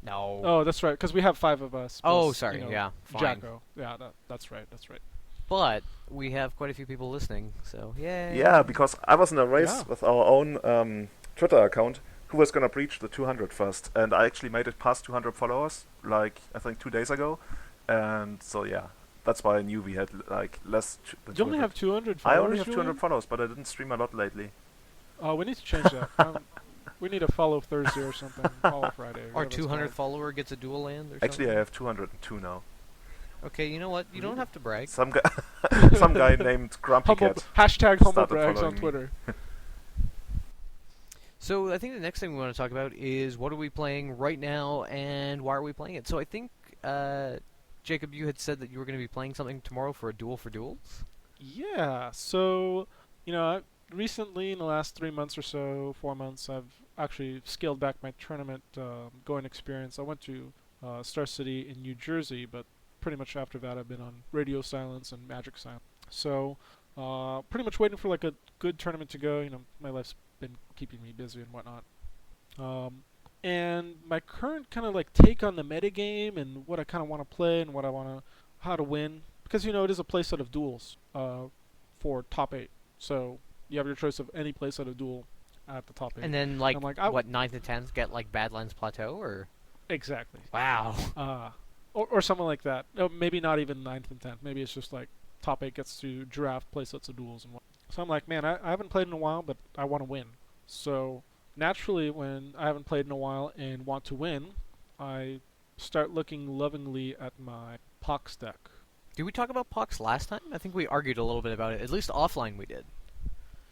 No. Oh, that's right. Because we have 5 of us. Oh, plus, sorry. Yeah, fine. Jacko. Yeah, that's right. That's right. But we have quite a few people listening, so yay. Yeah, because I was in a race Yeah. with our own Twitter account who was gonna breach the 200 first, and I actually made it past 200 followers, like I think 2 days ago, and so yeah, that's why I knew we had like less. You only have 200 followers. I only have Julian? 200 followers, but I didn't stream a lot lately. Oh, we need to change that. We need a follow Thursday or something. Follow Friday. Our whatever it's 200th called. follower gets a dual land or Actually, I something? have 202 now. Okay, you know what? You don't have to brag. Some guy, some guy named Grumpy Humble, Cat. hashtag humble started brags following on me. Twitter. So I think the next thing we want to talk about is what are we playing right now and why are we playing it? So I think, Jacob, you had said that you were going to be playing something tomorrow for a Duel for Duels? Yeah, so, recently in the last 3 months or so, 4 months, I've actually scaled back my tournament going experience. I went to Star City in New Jersey, but pretty much after that I've been on Radio Silence and Magic Silence. So, pretty much waiting for like a good tournament to go. My life's been keeping me busy and whatnot. And my current kind of like take on the metagame and what I kind of want to play and what I want to, how to win, because it is a playset of duels for top 8. So you have your choice of any playset of duel at the top 8. And then, I'm like, what, 9th and 10th get, like, Badlands Plateau, or? Exactly. Wow. Or something like that. No, maybe not even 9th and 10th. Maybe it's just like top 8 gets to draft playsets of duels and what. So I'm like, man, I haven't played in a while, but I want to win. So naturally, when I haven't played in a while and want to win, I start looking lovingly at my Pox deck. Did we talk about Pox last time? I think we argued a little bit about it. At least offline we did.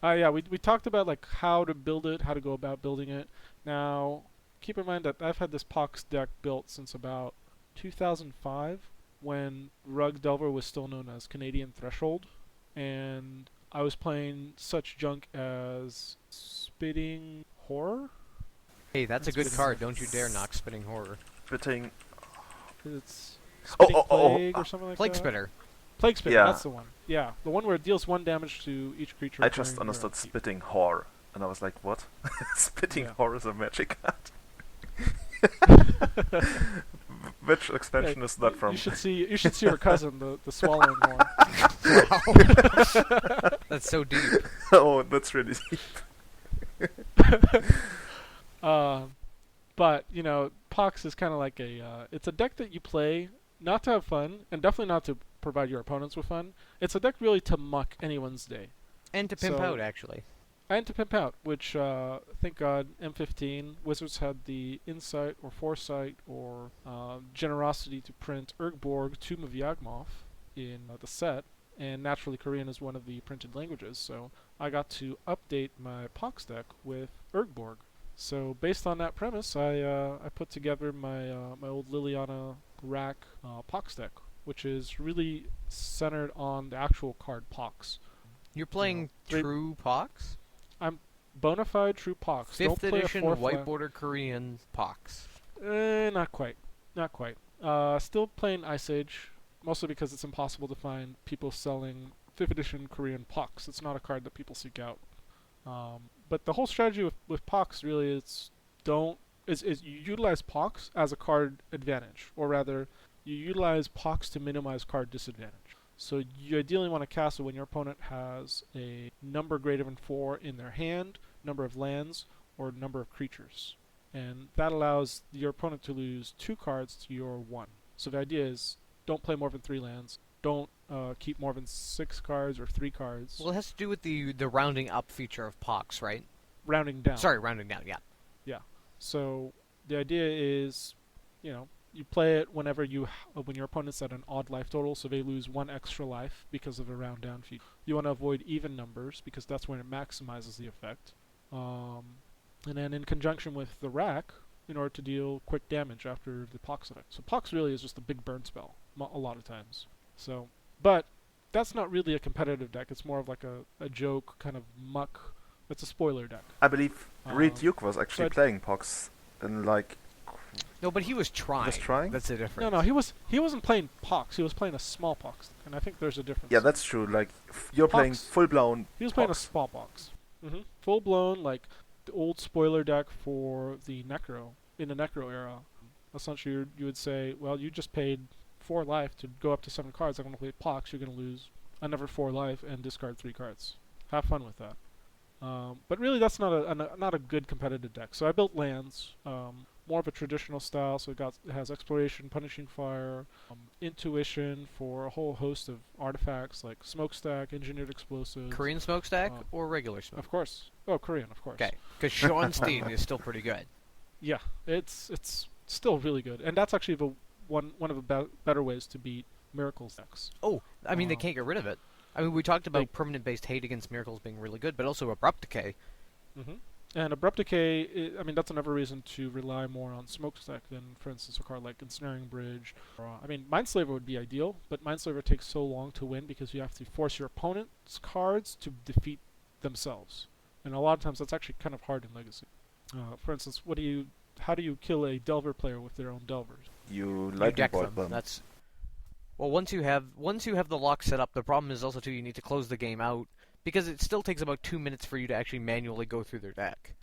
Yeah, we talked about like how to build it, how to go about building it. Now, keep in mind that I've had this Pox deck built since about 2005, when Rug Delver was still known as Canadian Threshold, and I was playing such junk as Spitting Horror. Hey, that's a good card. Don't you dare knock Spitting Horror. Spitting. It's Spitting Oh. Plague or something like Plague that. Spitter. Plague Spitter, Yeah. that's the one. Yeah, the one where it deals 1 damage to each creature. I just during understood your upkeep. spitting whore, and I was like, what? Spitting Yeah. whore is a magic card. Which expansion is that from? You should see her cousin, the swallowing one. That's so deep. Oh, that's really deep. But Pox is kind of like it's a deck that you play not to have fun, and definitely not to provide your opponents with fun. It's a deck really to muck anyone's day. And to pimp So- out, actually. And to pimp out, which, thank God, M15, Wizards had the insight or foresight or generosity to print Urgborg, Tomb of Yawgmoth in the set, and naturally Korean is one of the printed languages, so I got to update my Pox deck with Urgborg. So based on that premise, I put together my my old Liliana Rack Pox deck, which is really centered on the actual card Pox. You're playing three- true Pox? Bonafide true Pox. Don't 5th play a edition fourth white line. border Korean Pox. Not quite. Not quite. Still playing Ice Age, mostly because it's impossible to find people selling 5th edition Korean Pox. It's not a card that people seek out. But the whole strategy with Pox really is you utilize Pox as a card advantage, or rather, you utilize Pox to minimize card disadvantage. So you ideally want to cast it when your opponent has a number greater than 4 in their hand, number of lands, or number of creatures. And that allows your opponent to lose 2 cards to your 1. So the idea is, don't play more than 3 lands, don't keep more than 6 cards or 3 cards. Well, it has to do with the rounding up feature of Pox, right? Rounding down. Sorry, rounding down, yeah. So the idea is, you play it whenever when your opponent's at an odd life total, so they lose 1 extra life because of a round down feature. You want to avoid even numbers because that's when it maximizes the effect. And then in conjunction with the rack, in order to deal quick damage after the Pox effect. So Pox really is just a big burn spell a lot of times. So, but that's not really a competitive deck. It's more of like a joke kind of muck. It's a spoiler deck. I believe Reed Duke was so actually I- playing Pox in like. No, but he was trying. Just trying? That's the difference. No, he wasn't playing Pox. He was playing a small Pox, and I think there's a difference. Yeah, that's true. Like you're playing Pox. full blown. He was playing a small Pox. Full blown, like the old spoiler deck for the Necro in the Necro era. Essentially, you would say, well, you just paid 4 life to go up to 7 cards. I'm going to play Pox. You're going to lose another 4 life and discard 3 cards. Have fun with that. But really, that's not a good competitive deck. So I built lands, more of a traditional style. So it has exploration, punishing fire, intuition for a whole host of artifacts like smokestack, engineered explosives. Korean smokestack or regular smoke? Of course. Oh, Korean, of course. Okay, because Schornstein is still pretty good. Yeah, it's still really good, and that's actually one of the better ways to beat Miracles decks. Oh, I mean, they can't get rid of it. I mean, we talked about Like- permanent-based hate against miracles being really good, but also abrupt decay. And Abrupt Decay, that's another reason to rely more on Smokestack than, for instance, a card like Ensnaring Bridge. Mindslaver would be ideal, but Mindslaver takes so long to win because you have to force your opponent's cards to defeat themselves. And a lot of times that's actually kind of hard in Legacy. For instance, how do you kill a Delver player with their own Delvers? You You lightning deck bolt them. That's well. Once you have the lock set up, the problem is also too you need to close the game out because it still takes about 2 minutes for you to actually manually go through their deck.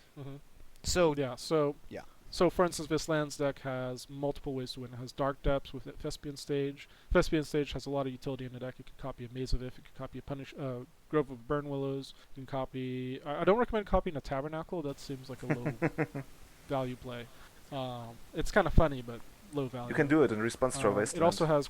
So Yeah, so Yeah. So, for instance, this lands deck has multiple ways to win. It has Dark Depths with Thespian Stage. Thespian Stage has a lot of utility in the deck. You can copy a Maze of If. You can copy a Grove of Burn Willows. You can copy... I don't recommend copying a Tabernacle. That seems like a low value play. It's kind of funny, but low value. You can do it in response to a It wasteland. also has...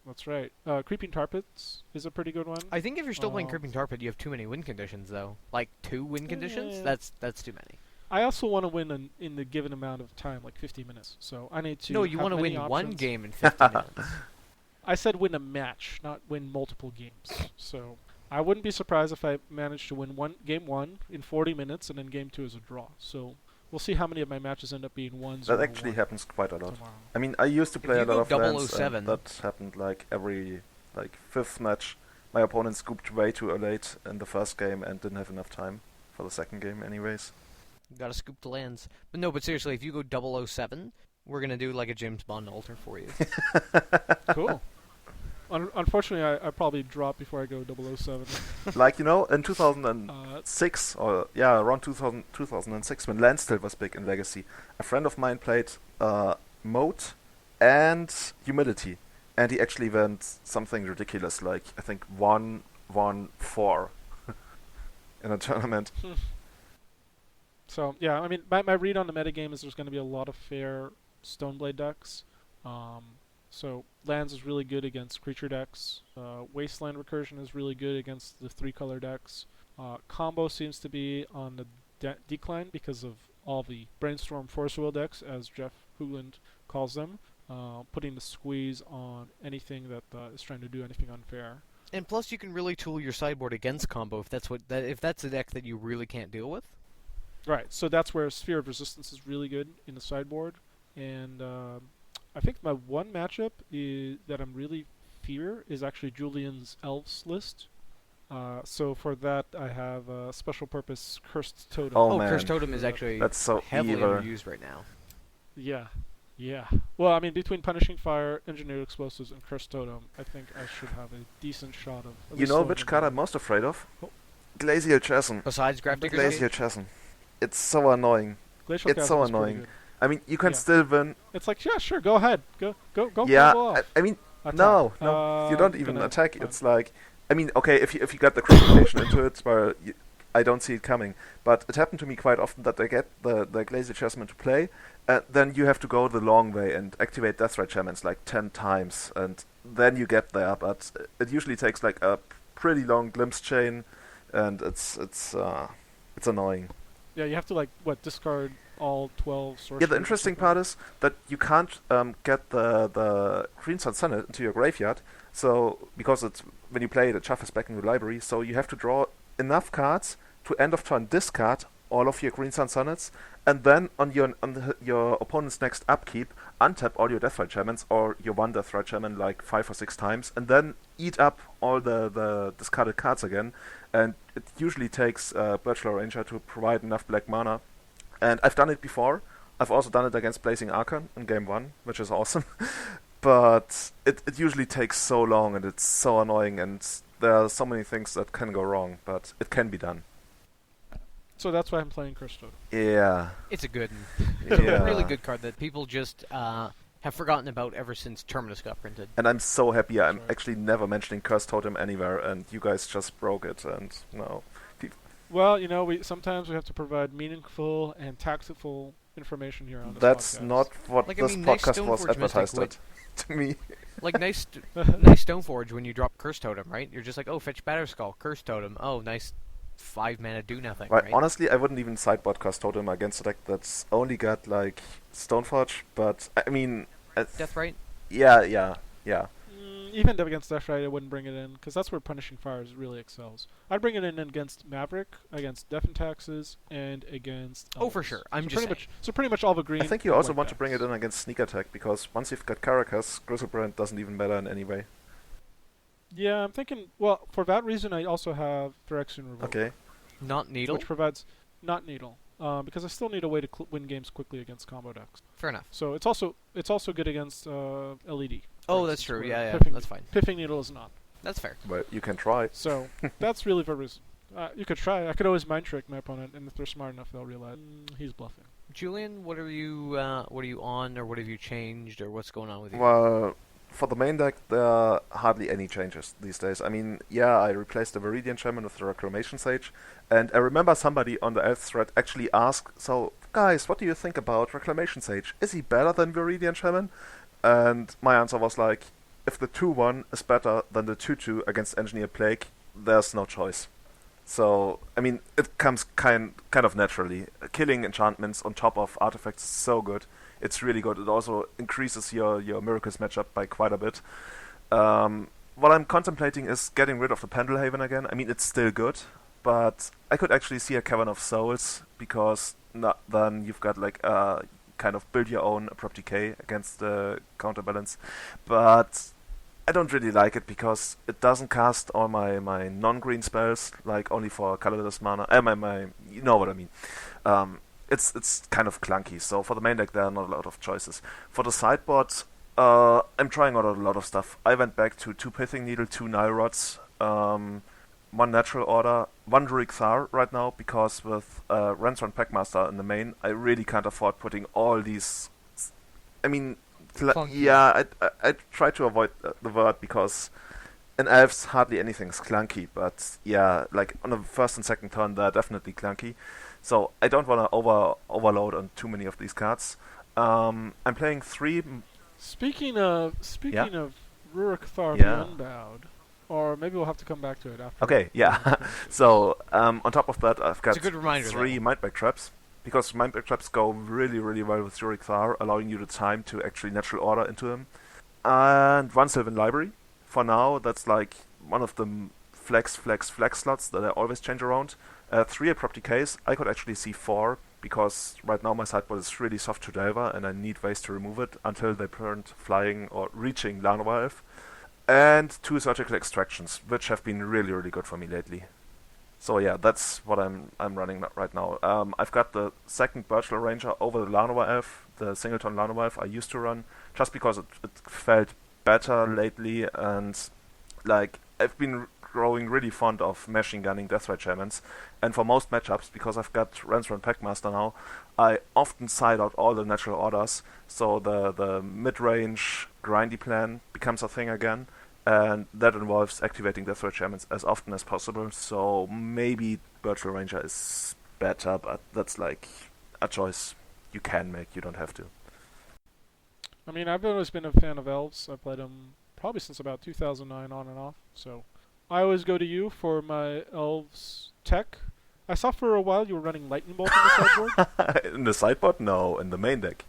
That's right. Creeping Tarpets is a pretty good one. I think if you're still playing Creeping Tarpet, you have too many win conditions, though. Like 2 win conditions? That's too many. I also want to win in the given amount of time, like 50 minutes. So I need to. No, you want to win one game in 50 minutes. I said win a match, not win multiple games. So I wouldn't be surprised if I managed to win game one in 40 minutes, and then game 2 is a draw. So we'll see how many of my matches end up being ones. That actually happens quite a lot. Tomorrow. I mean, I used to play a lot of lands, 007, and that happened like every 5th match. My opponent scooped way too late in the first game and didn't have enough time for the second game anyways. Gotta scoop the lands. But no, but seriously, if you go 007, we're gonna do like a James Bond altar for you. Cool. Unfortunately, I probably drop before I go 007. Like, in 2006, around 2006, when land still was big in Legacy, a friend of mine played Moat and Humility, and he actually went something ridiculous, like, I think 1-1-4 in a tournament. So, yeah, I mean, my read on the metagame is there's going to be a lot of fair Stoneblade decks. So, lands is really good against creature decks. Wasteland Recursion is really good against the 3-color decks. Combo seems to be on the decline because of all the Brainstorm Force Wheel decks, as Jeff Hoogland calls them, putting the squeeze on anything that is trying to do anything unfair. And plus, you can really tool your sideboard against combo if that's a deck that you really can't deal with. Right, so that's where Sphere of Resistance is really good in the sideboard, and I think my one matchup that I'm really fear is actually Julian's Elves list. So for that, I have a special purpose Cursed Totem. Oh, man. Cursed Totem is actually That's so heavily evil. overused right now. Yeah. Well, I mean, between Punishing Fire, Engineered Explosives, and Cursed Totem, I think I should have a decent shot of... You know which card I'm most afraid of? Glacial Chasm. Besides Graphic Glacial Chasm. It's so annoying. Glacial It's Chasm so is pretty annoying. good. I mean, you can still win. It's like, yeah, sure, go ahead. Go Yeah, go off. I mean, Attack. no, you don't even gonna- attack. fine. It's like, I mean, okay, if you got the crystallization into it, well, I don't see it coming. But it happened to me quite often that I get the Glacial Chasm into play, then you have to go the long way and activate Deathrite Shamans like 10 times, and then you get there. But it usually takes like a pretty long glimpse chain, and it's annoying. Yeah, you have to, discard all 12 sorceries. Yeah, the interesting part is that you can't get the Green Sun Sonnet into your graveyard, so because it's when you play it, it shuffles back in your library, so you have to draw enough cards to end of turn discard all of your Green Sun Sonnets, and then on your opponent's next upkeep, untap all your Deathrite Shamans or your one Deathrite Shaman like 5 or 6 times, and then eat up all the discarded cards again. And it usually takes Birchlow Ranger to provide enough black mana. And I've done it before. I've also done it against Blazing Archon in game 1, which is awesome. But it usually takes so long, and it's so annoying, and there are so many things that can go wrong, but it can be done. So that's why I'm playing Cursed Totem. Yeah. It's a good one. It's Yeah. a really good card that people just have forgotten about ever since Terminus got printed. And I'm so happy I'm Right. actually never mentioning Cursed Totem anywhere, and you guys just broke it, and no. Well, sometimes we have to provide meaningful and tactful information here on this That's podcast. not what Like, I this mean, nice podcast was Stoneforge advertised Mystic, at to me. Like, nice Stoneforge when you drop Curse Totem, right? You're just like, oh, fetch Batterskull, Curse Totem. Oh, nice 5 mana do nothing, right? Honestly, I wouldn't even sideboard Cursed Totem against a deck that's only got, like, Stoneforge, but, I mean... Deathrite? Yeah. Even against Deathrite, I wouldn't bring it in, because that's where Punishing Fire really excels. I'd bring it in against Maverick, against Death and Taxes, and against... Oh, for sure. I'm just saying. So pretty much all the green... I think you also want to bring it in against Sneak Attack, because once you've got Caracas, Grizzlebrand doesn't even matter in any way. Yeah, I'm thinking... Well, for that reason, I also have Phyrexian Revolt. Okay. Not Needle? Which provides... Not Needle. Because I still need a way to win games quickly against combo decks. Fair enough. So it's also good against LED. Oh, that's true. Yeah, that's fine. Piffing Needle is not. That's fair. But you can try. So that's really the reason. You could try. I could always mind trick my opponent, and if they're smart enough, they'll realize he's bluffing. Julian, what are you on, or what have you changed, or what's going on with you? Well, for the main deck, there are hardly any changes these days. I mean, yeah, I replaced the Viridian Shaman with the Reclamation Sage, and I remember somebody on the Elf thread actually asked, so, guys, what do you think about Reclamation Sage? Is he better than Viridian Shaman? And my answer was like, if the 2-1 is better than the 2-2 against Engineered Plague, there's no choice. So, I mean, it comes kind of naturally. Killing enchantments on top of artifacts is so good. It's really good. It also increases your Miracles matchup by quite a bit. What I'm contemplating is getting rid of the Pendelhaven again. I mean, it's still good, but I could actually see a Cavern of Souls, because then you've got like kind of build your own abrupt decay against the counterbalance. But I don't really like it because it doesn't cast all my non-green spells, like only for colorless mana. You know what I mean. It's kind of clunky. So for the main deck, there are not a lot of choices. For the sideboard, I'm trying out a lot of stuff. I went back to 2 Pithing Needle, 2 Nile Rods, 1 Natural Order, 1 Druid Thar right now, because with Rensron Packmaster in the main, I really can't afford putting all these. I mean, Clunky. yeah, I try to avoid the word, because in elves hardly anything's clunky, but yeah, like on the first and second turn they're definitely clunky. So I don't want to overload on too many of these cards. I'm playing 3. Speaking of Rurik Thar the Yeah. Unbowed, or maybe we'll have to come back to it after. Okay, yeah. So on top of that, I've got It's a good reminder, 3 Mindbreak Traps, because Mindbreak Traps go really, really well with Zurich Thar, allowing you the time to actually natural order into them. And 1 Sylvan Library. For now, that's like one of the flex slots that I always change around. 3 Abrupt Decays. I could actually see 4, because right now my sideboard is really soft to Delver, and I need ways to remove it until they turned flying or reaching Llanowar Elf. And 2 Surgical Extractions, which have been really, really good for me lately. So yeah, that's what I'm running right now. I've got the second Birchal Ranger over the Llanowar Elf, the Singleton Llanowar Elf I used to run, just because it felt better lately, and like I've been growing really fond of machine gunning Deathrite Shamans, and for most matchups, because I've got Rensron Packmaster now, I often side out all the natural orders, so the mid-range grindy plan becomes a thing again, and that involves activating Deathrite Shamans as often as possible, so maybe Virtual Ranger is better, but that's like a choice you can make, you don't have to. I mean, I've always been a fan of elves. I played them probably since about 2009 on and off, so I always go to you for my elves tech. I saw for a while you were running Lightning Bolt in the sideboard. In the sideboard? No, in the main deck.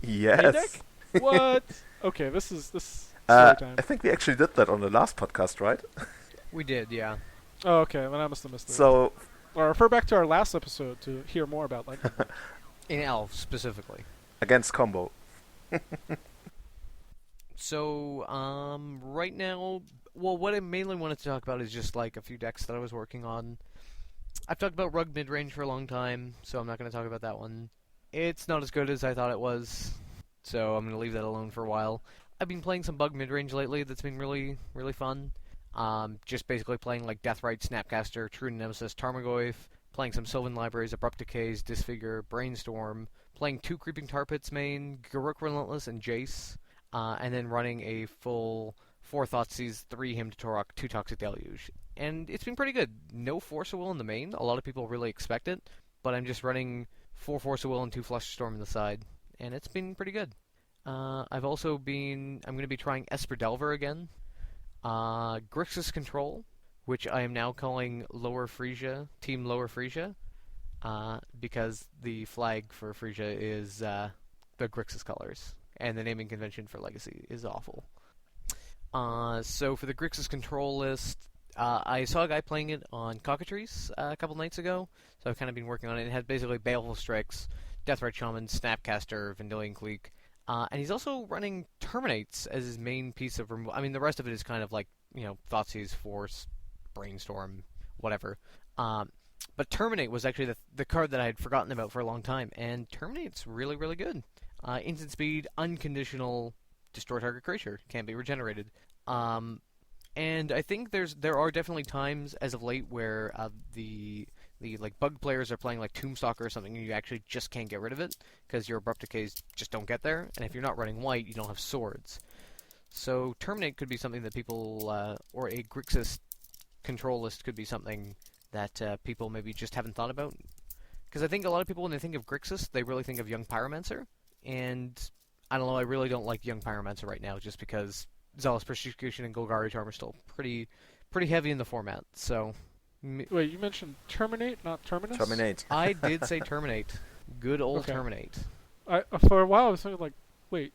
Yes. Main deck? What? Okay, this story time. I think we actually did that on the last podcast, right? We did, yeah. Oh, okay, then I must have missed it. So, Or refer back to our last episode to hear more about Lightning Bolt. In elves specifically. against combo. So, right now, well, what I mainly wanted to talk about is just like a few decks that I was working on. I've talked about Rug Midrange for a long time, so I'm not going to talk about that one. It's not as good as I thought it was, so I'm going to leave that alone for a while. I've been playing some Bug Midrange lately that's been really, really fun. Just basically playing like Deathrite, Snapcaster, True Nemesis, Tarmogoyf, playing some Sylvan Libraries, Abrupt Decays, Disfigure, Brainstorm, playing 2 Creeping Tar Pits main, Garruk Relentless, and Jace, and then running a full 4 Thoughtseize, 3 Hymn to Torok, 2 Toxic Deluge. And it's been pretty good. No Force of Will in the main. A lot of people really expect it, but I'm just running 4 Force of Will and 2 Flusterstorm in the side, and it's been pretty good. I'm going to be trying Esper Delver again. Grixis Control, which I am now calling Lower Frisia, Team Lower Frisia, because the flag for Frisia is the Grixis colors, and the naming convention for Legacy is awful. So for the Grixis Control list, I saw a guy playing it on Cockatrice a couple nights ago, so I've kind of been working on it. It had basically Baleful Strix, Deathrite Shaman, Snapcaster, Vendilion Cleek, and he's also running Terminates as his main piece of removal. I mean, the rest of it is kind of like, Thoughtseize, Force, Brainstorm, whatever. But Terminate was actually the card that I had forgotten about for a long time, and Terminate's really, really good. Instant speed, unconditional, destroy target creature, can't be regenerated. And I think there are definitely times as of late where the The bug players are playing Tombstalker or something, and you actually just can't get rid of it because your abrupt decays just don't get there. And if you're not running white, you don't have swords. So terminate could be something that people, or a Grixis control list could be something that people maybe just haven't thought about. Because I think a lot of people, when they think of Grixis, they really think of Young Pyromancer. And I don't know, I really don't like Young Pyromancer right now, just because Zealous Persecution and Golgari Charm are still pretty heavy in the format. So. Wait, you mentioned terminate, not terminus? Terminate. I did say terminate. Good old terminate. For a while, I was thinking wait,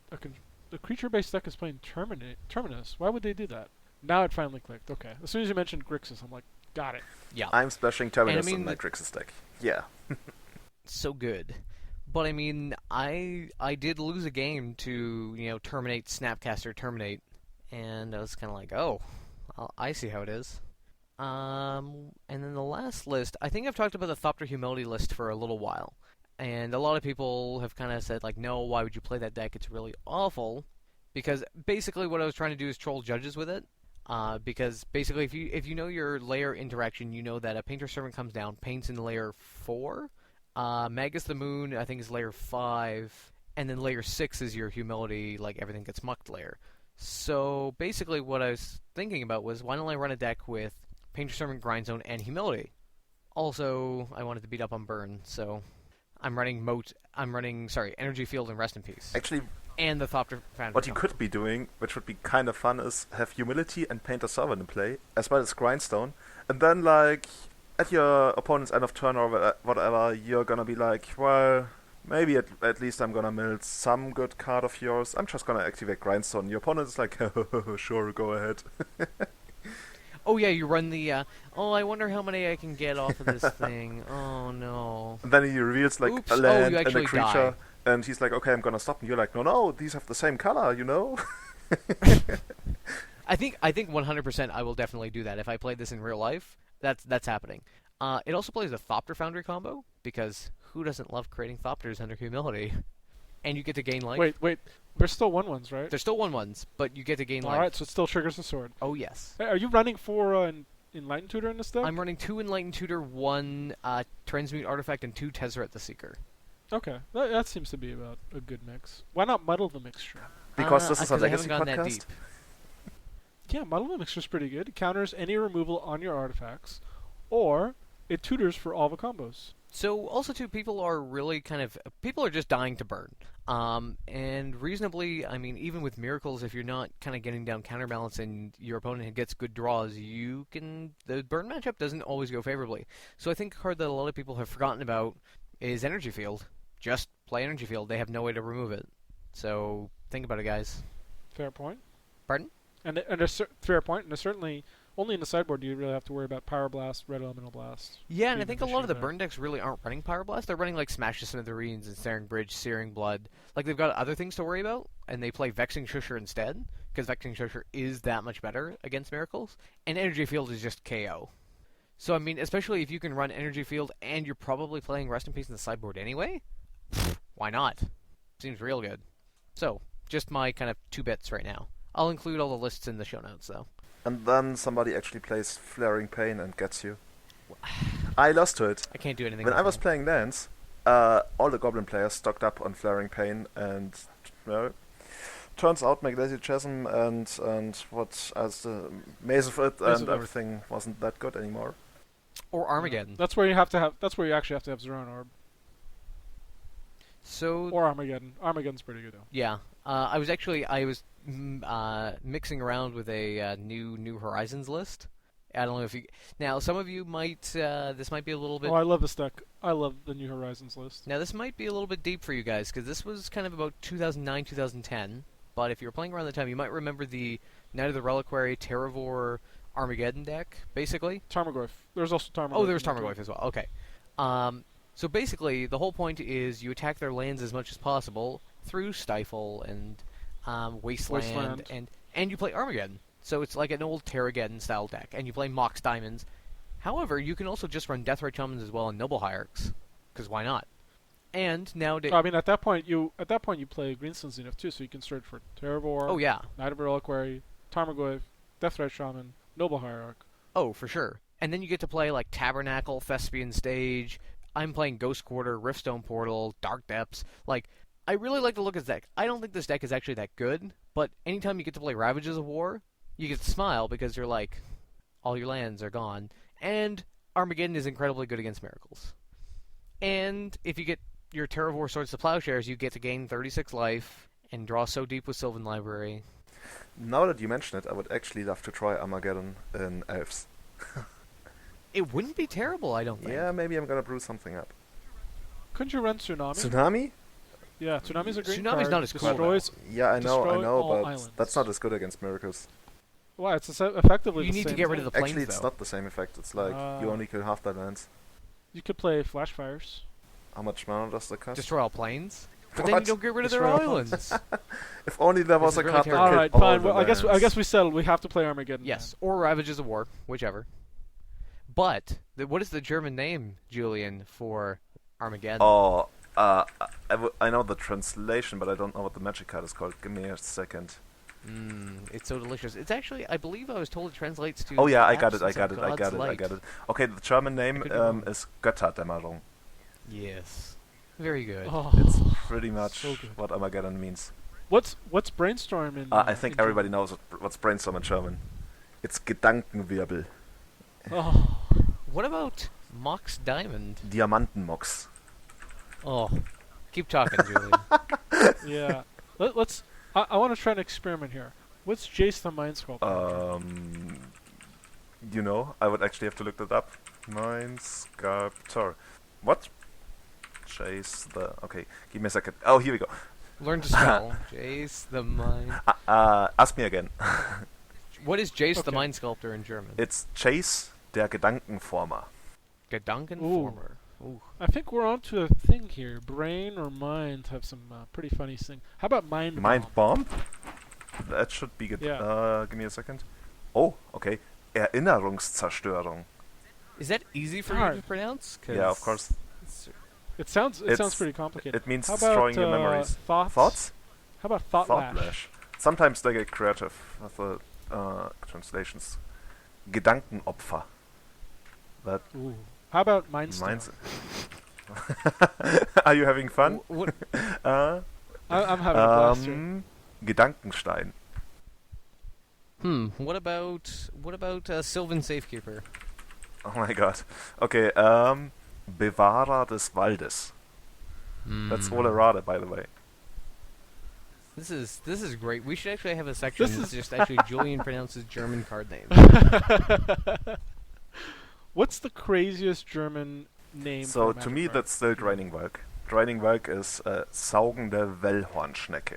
the creature-based deck is playing terminus. Why would they do that? Now it finally clicked. Okay, as soon as you mentioned Grixis, I'm like, got it. Yeah. I'm splashing terminus on my Grixis deck. Yeah. So good. But I mean, I did lose a game to, terminate, Snapcaster, terminate. And I was kind of like, oh, I see how it is. And then the last list, I think I've talked about the Thopter Humility list for a little while. And a lot of people have kind of said, no, why would you play that deck? It's really awful. Because basically what I was trying to do is troll judges with it. Because basically if you know your layer interaction, you know that a Painter Servant comes down, paints in layer 4. Magus the Moon, I think, is layer 5. And then layer 6 is your Humility, everything gets mucked layer. So basically what I was thinking about was, why don't I run a deck with Painter Servant, Grind Zone, and Humility? Also, I wanted to beat up on Burn, so I'm running Energy Field and Rest in Peace. Actually, and the Thopter Foundry. What you could be doing, which would be kind of fun, is have Humility and Painter Servant in play, as well as Grindstone, and then, at your opponent's end of turn or whatever, you're gonna be well, maybe at least I'm gonna mill some good card of yours. I'm just gonna activate Grindstone. Your opponent is like, sure, go ahead. Oh yeah, you run the, I wonder how many I can get off of this thing. Oh no. And then he reveals Oops. a land and a creature, die. and he's like, okay, I'm gonna stop. And you're like, no, these have the same color, I think 100% I will definitely do that. If I played this in real life, that's happening. It also plays a Thopter Foundry combo, because who doesn't love creating Thopters under Humility? And you get to gain life. Wait. There's still 1/1s, right? There's still 1/1s, but you get to gain life. Alright, so it still triggers the sword. Oh, yes. Hey, are you running 4 Enlightened Tutor in this deck? I'm running 2 Enlightened Tutor, 1 Transmute Artifact, and 2 Tezzeret the Seeker. Okay, that seems to be about a good mix. Why not muddle the mixture? Because this is a I haven't legacy gone that podcast. deep. Yeah, muddle the mixture's pretty good. It counters any removal on your artifacts, or it tutors for all the combos. So, also, too, people are really people are just dying to burn. And reasonably, I mean, even with Miracles, if you're not kind of getting down counterbalance and your opponent gets good draws, the burn matchup doesn't always go favorably. So I think a card that a lot of people have forgotten about is Energy Field. Just play Energy Field. They have no way to remove it. So, think about it, guys. Fair point. Pardon? And fair point, and there's certainly only in the sideboard do you really have to worry about Power Blast, Red Elemental Blast. Yeah, and I being think an a lot of the issue there. burn decks really aren't running Power Blast. They're running Smash the Smithereens and Searing Bridge, Searing Blood. They've got other things to worry about, and they play Vexing Shusher instead, because Vexing Shusher is that much better against Miracles, and Energy Field is just KO. So, I mean, especially if you can run Energy Field and you're probably playing Rest in Peace in the sideboard anyway, why not? Seems real good. So, just my kind of 2 bits right now. I'll include all the lists in the show notes, though. And then somebody actually plays Flaring Pain and gets you. I lost to it. I can't do anything. When with I was that. playing Lance, all the Goblin players stocked up on Flaring Pain, and turns out Magnetic Chasm and what as the Maze of It Maze and of everything wasn't that good anymore. Or Armageddon. That's where you actually have to have Zeron Orb. So Or Armageddon. Armageddon's pretty good though. yeah, I was mixing around with a New Horizons list. I don't know if you now some of you might this might be a little bit. Oh, I love this deck. I love the New Horizons list. Now this might be a little bit deep for you guys because this was kind of about 2009, 2010. But if you were playing around the time, you might remember the Knight of the Reliquary, Terravor, Armageddon deck, basically. Tarmogoyf. There's also Tarmogoyf. Oh, there was in there, Tarmogoyf too. as well. Okay. So basically, the whole point is you attack their lands as much as possible through Stifle and Wasteland. And you play Armageddon. So it's like an old Terrageddon style deck, and you play Mox Diamonds. However, you can also just run Deathrite Shamans as well and Noble Hierarchs, because why not? And nowadays, I mean, at that point you play Greenstone Zenith too, so you can search for Terravor, oh yeah, Knight of the Reliquary, Tarmogoyf, Deathrite Shaman, Noble Hierarch. oh for sure. And then you get to play like Tabernacle, Thespian Stage. I'm playing Ghost Quarter, Riftstone Portal, Dark Depths. Like, I really like the look of this deck. I don't think this deck is actually that good, but anytime you get to play Ravages of War, you get to smile because you're like, all your lands are gone. And Armageddon is incredibly good against Miracles. And if you get your Terravore Swords to Plowshares, you get to gain 36 life and draw so deep with Sylvan Library. Now that you mention it, I would actually love to try Armageddon in Elves. It wouldn't be terrible, I don't think. Yeah, maybe I'm gonna brew something up. Couldn't you run Tsunami? Tsunami? Yeah, Tsunami's a green Tsunami's card. not as cool, Destroys. Yeah, I Destroy know, all but islands. that's not as good against Miracles. Well, it's effectively You the need to same get rid of thing. the planes, Actually, it's though. not the same effect. It's like you only kill half their lands. You could play Flash Fires. How much mana does that cost? Destroy all planes? But then you What? don't get rid of Destroy their all planes. islands. If only there was This a is card really that All killed right, all fine. the Well, I guess lands. we settled. We have to play Armageddon. Yes, or Ravages of War, whichever. But what is the German name, Julian, for Armageddon? Oh, I know the translation, but I don't know what the magic card is called. Give me a second. It's so delicious. It's actually, I believe I was told it translates to. Oh yeah, I got it. absence of God's light. Okay, the German name could be wrong. is Götterdämmerung. Yes, very good. Oh, It's pretty much so good. what Armageddon means. What's Brainstorm in? I think in everybody German? knows what's brainstorm in German. It's Gedankenwirbel. Oh, What about Mox Diamond? Diamantenmox. Oh, keep talking, Julian. yeah. Let's. I want to try an experiment here. What's Jace the Mind Sculptor? You know, I would actually have to look that up. Mind Sculptor. What? Chase the... Okay, give me a second. Oh, here we go. Learn to spell. Jace the Mind. Ask me again. What is Jace the Okay. Mind Sculptor in German? It's Chase der Gedankenformer. Gedankenformer. Ooh. I think we're onto a thing here. Brain or mind have some pretty funny things. How about Mind Mind Bomb? Bomb? That should be good. Yeah. Give me a second. Oh, okay. Erinnerungszerstörung. Is that easy for you Hard. to pronounce? Yeah, of course. It sounds It's- pretty complicated. It means How about, destroying your memories. Thoughts? Thoughts? How about Thought Thought Lash? Lash. Sometimes they get creative with the translations. Gedankenopfer. That Ooh. How about Mindstone? minds. Are you having fun? What? I'm having a blast here. Gedankenstein. What about Sylvan Safekeeper? Oh my god. Okay, Bewahrer des Waldes. That's Hmm. Olerada, by the way. This is great. We should actually have a section This that's is- just actually Julian pronounces German card names. What's the craziest German name? So, for a to magic me, card? that's still Dreiningwalk. Dreiningwalk is saugende Wellhornschnecke.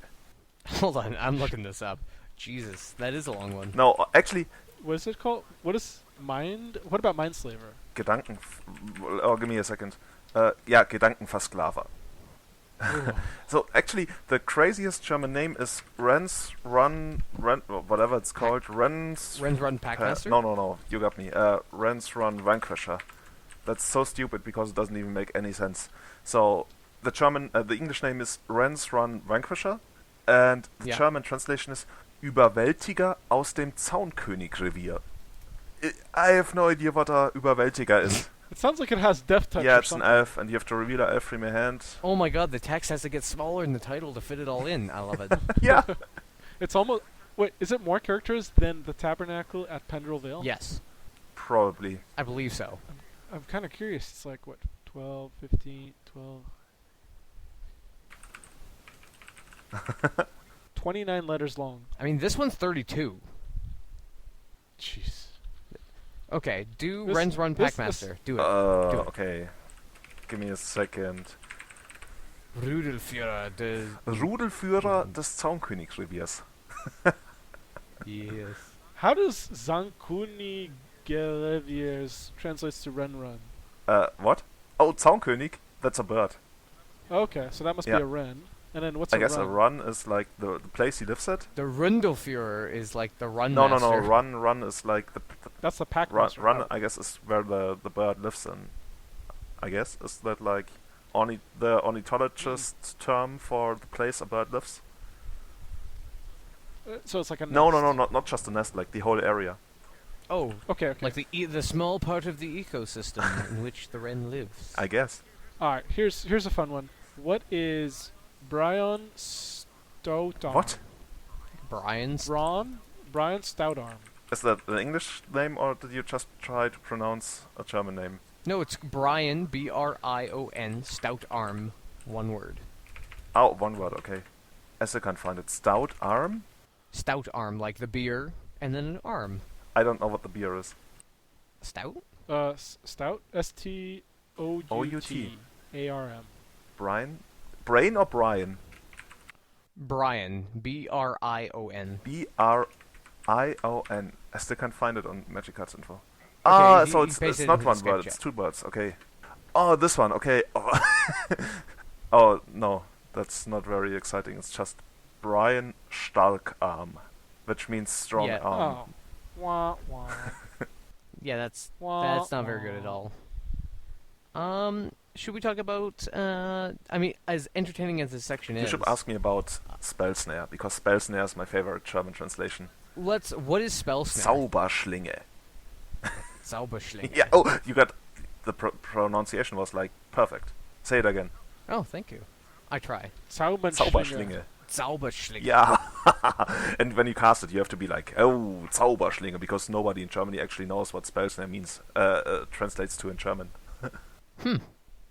Hold on, I'm looking this up. Jesus, that is a long one. No, actually, What is it called? What is Mind? What about Mindslaver? Gedanken... Oh, give me a second. Yeah, Gedankenversklaver. Ooh. So, actually, the craziest German name is whatever it's called. Ren's Run Packmaster? No, you got me. Ren's Run Vanquisher. That's so stupid because it doesn't even make any sense. So, the English name is Ren's Run Vanquisher, and the Yeah. German translation is Überwältiger aus dem Zaunkönigrevier. I have no idea what a Überwältiger is. It sounds like it has Death Touch. Yeah, or it's an something. elf, and you have to reveal an elf from your hand. Oh my god, the text has to get smaller in the title to fit it all in. I love it. Yeah. It's almost. Wait, is it more characters than the Tabernacle at Pendrell Vale? Yes, Probably. I believe so. I'm kind of curious. It's like, what, 12, 15, 12... 29 letters long. I mean, this one's 32. Jeez. Okay, do This- Ren's Run this- Packmaster. Do it. Do it. Okay. Give me a second. Rudelführer des... Rudelführer des Zaunkönigsreviers. Yes. How does Zankuni Geleviers translates to Run? What? Oh, Zaunkönig? That's a bird. Okay, so that must Yeah. be a Ren. And then what's I a guess run? a run is like the place he lives at. The Rundelführer is like the Run No, Master. run is like the That's the pack run, master. run, I guess, is where the bird lives in. I guess, is that like the ornithologist term for the place a bird lives? So it's like a No, nest. not just the nest, like the whole area. Oh, Okay. like the small part of the ecosystem in which the wren lives. I guess. All right. Here's a fun one. What is Brian Stoutarm? What? Brian's. Brian Stoutarm. Is that an English name, or did you just try to pronounce a German name? No, it's Brian, Brion, stout arm, one word. Oh, one word, okay. As I can't find it. Stout arm? Stout arm, like the beer, and then an arm. I don't know what the beer is. Stout? Stout. STOUTARM. Brian? Brain or Brian? Brian, Brion. B-R-I-O-N. I still can't find it on Magic Cards Info. Okay, So he it's pasted it not in one his word, sketch it's two words, okay. Oh, this one, okay. Oh, oh no, that's not very exciting. It's just Brian Starkarm, which means strong Yeah. arm. Oh. Wah wah. Yeah, that's Wah, not very good at wah. all. Should we talk about, I mean, as entertaining as this section You is... should ask me about Spell Snare, because Spell Snare is my favorite German translation. What is spell snare? Zauberschlinge. Zauberschlinge. Yeah, oh, you got... The pronunciation was like perfect. Say it again. Oh, thank you. I try. Zauberschlinge. Zauberschlinge. Yeah. And when you cast it, you have to be like, oh, Zauberschlinge, because nobody in Germany actually knows what Spell Snare means, translates to in German.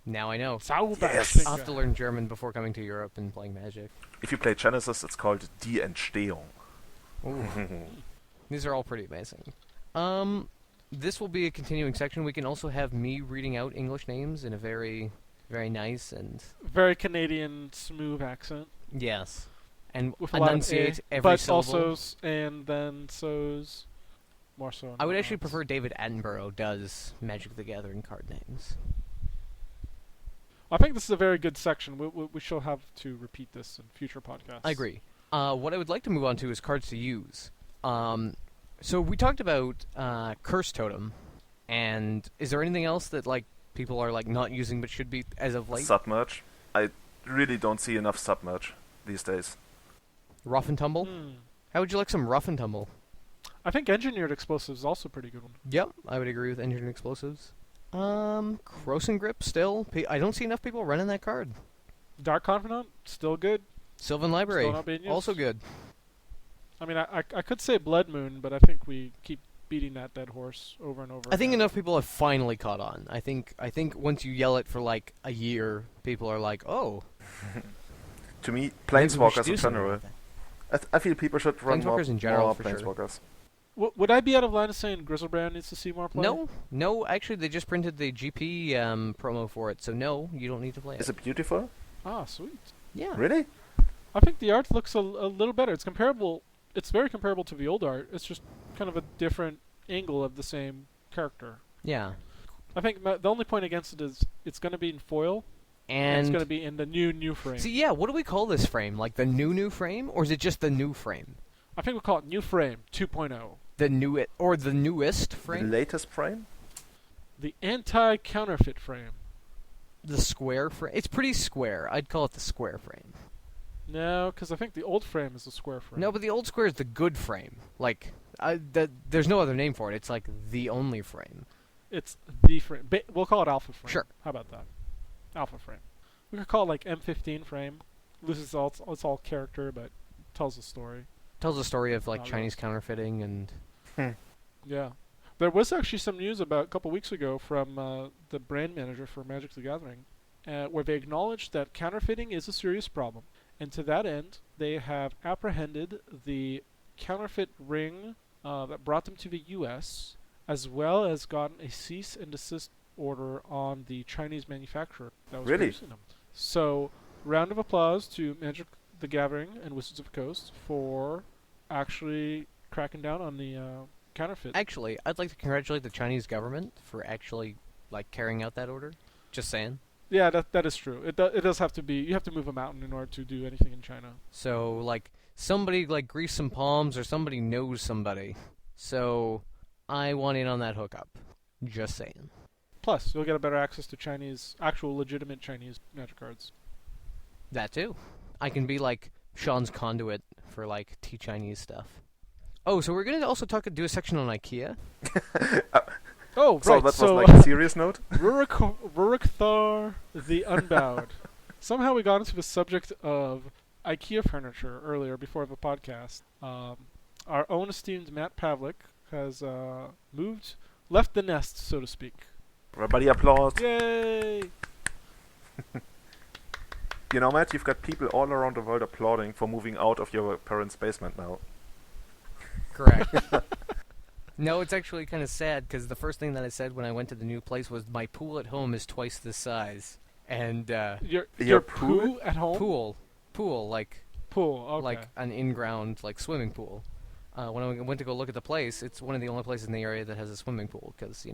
Now I know. Yes. I'll have to learn German before coming to Europe and playing Magic. If you play Genesis, it's called Die Entstehung. Ooh. These are all pretty amazing. This will be a continuing section. We can also have me reading out English names in a very, very nice and... Very Canadian smooth accent. Yes. And With a lot of enunciate every but syllable. also and then so's more so. I would actually prefer David Attenborough does Magic the Gathering card names. I think this is a very good section. We shall have to repeat this in future podcasts. I agree. What I would like to move on to is cards to use. So we talked about Curse Totem, and is there anything else that like people are like not using but should be as of late? Submerge. I really don't see enough submerge these days. Rough and Tumble? How would you like some Rough and Tumble? I think Engineered Explosives is also a pretty good one. Yep, I would agree with Engineered Explosives. Croson Grip still. I don't see enough people running that card. Dark Confidant, still good. Sylvan Library, Still not being used. also good. I mean, I could say Blood Moon, but I think we keep beating that dead horse over and over. I think again. enough people have finally caught on. I think once you yell it for like a year, people are like, oh. To me, maybe we should Planeswalkers do in something general. about that. I feel people should run more, Planeswalkers in general, more for sure. Planeswalkers. Would I be out of line of saying Grizzlebrand needs to see more play? No. Actually, they just printed the GP promo for it, so no, you don't need to play it. Is it beautiful? Ah, sweet. Yeah. Really? I think the art looks a little better. It's comparable. It's very comparable to the old art. It's just kind of a different angle of the same character. Yeah. I think the only point against it is it's going to be in foil, and it's And going to be in the new frame. see, yeah, what do we call this frame? Like the new frame, or is it just the new frame? I think we'll call it New Frame 2.0. The newest frame? The latest frame? The anti-counterfeit frame. The square frame? It's pretty square. I'd call it the square frame. No, because I think the old frame is the square frame. No, but the old square is the good frame. Like, there's no other name for it. It's like the only frame. It's the frame. We'll call it Alpha frame. Sure. How about that? Alpha frame. We could call it like M15 frame. Loses all it's all character, but tells a story. Tells a story of like Oh, Chinese counterfeiting and... Yeah. There was actually some news about a couple weeks ago from the brand manager for Magic the Gathering, where they acknowledged that counterfeiting is a serious problem. And to that end, they have apprehended the counterfeit ring that brought them to the U.S., as well as gotten a cease and desist order on the Chinese manufacturer that was Really? producing them. So, round of applause to Magic the Gathering and Wizards of the Coast for actually cracking down on the counterfeit. Actually, I'd like to congratulate the Chinese government for actually, like, carrying out that order. Just saying. Yeah, that is true. It does have to be. You have to move a mountain in order to do anything in China. So, like, somebody, like, grease some palms or somebody knows somebody. So, I want in on that hookup. Just saying. Plus, you'll get a better access to actual legitimate Chinese Magic cards. That too. I can be, like, Sean's conduit for, like, T-Chinese stuff. Oh, so we're going to also do a section on IKEA? Oh, So right. that So, was like a serious note. Rurikthar the Unbowed. Somehow we got into the subject of IKEA furniture earlier before the podcast. Our own esteemed Matt Pavlic has left the nest, so to speak. Everybody applaud. Yay! You know, Matt, you've got people all around the world applauding for moving out of your parents' basement now. Correct. No, it's actually kind of sad, because the first thing that I said when I went to the new place was, my pool at home is twice this size. And, Your poo at home? Pool, like Pool, okay. like an in-ground, like, swimming pool. When I went to go look at the place, it's one of the only places in the area that has a swimming pool, because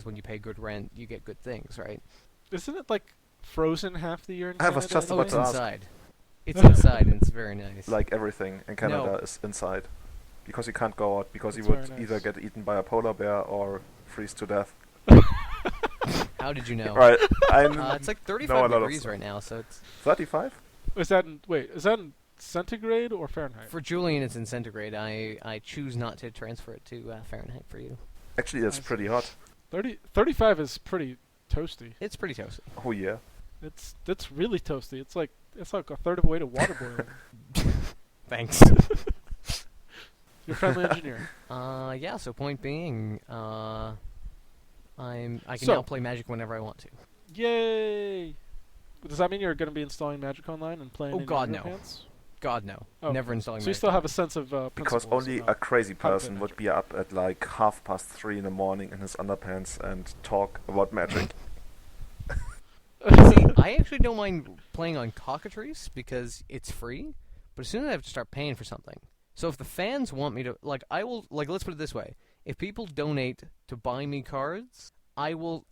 when you pay good rent, you get good things, right? Isn't it, like, frozen half the year in I was Canada? just Oh, about it's to ask. inside. It's inside, and it's very nice. Like everything in Canada No. is inside. Because you can't go out, because That's you would very either nice. get eaten by a polar bear or freeze to death. How did you know? Right. It's like know a 35 lot of degrees stuff. right now, so it's... 35? Is that in centigrade or Fahrenheit? For Julian, it's in centigrade. I choose not to transfer it to Fahrenheit for you. Actually, that's I see. pretty hot. 35 is pretty toasty. It's pretty toasty. Oh yeah. It's really toasty. It's like a third of the way to water boiling. Thanks. You're a friendly engineer. Yeah, so point being, I can So- now play Magic whenever I want to. Yay! Does that mean you're going to be installing Magic Online and playing Oh, in God, your no. underpants? God, no. Oh, Never installing So you Magic. still have a sense of Because principles only a about crazy how to play person would Magic. be up at like 3:30 in the morning in his underpants and talk about magic. See, I actually don't mind playing on cockatrice because it's free, but as soon as I have to start paying for something. So if the fans want me to, let's put it this way. If people donate to buy me cards, I will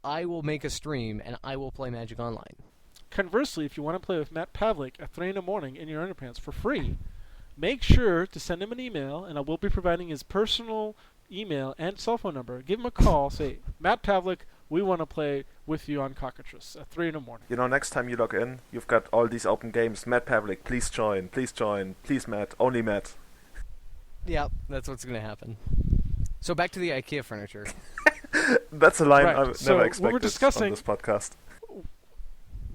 make a stream and I will play Magic Online. Conversely, if you want to play with Matt Pavlic at 3 in the morning in your underpants for free, make sure to send him an email, and I will be providing his personal email and cell phone number. Give him a call. Say, Matt Pavlic, we want to play with you on Cockatrice at 3 in the morning. You know, next time you log in, you've got all these open games. Matt Pavlic, please join, please Matt, only Matt. Yeah, that's what's going to happen. So back to the IKEA furniture. That's a line Right, I've so never we expected were discussing- on this podcast.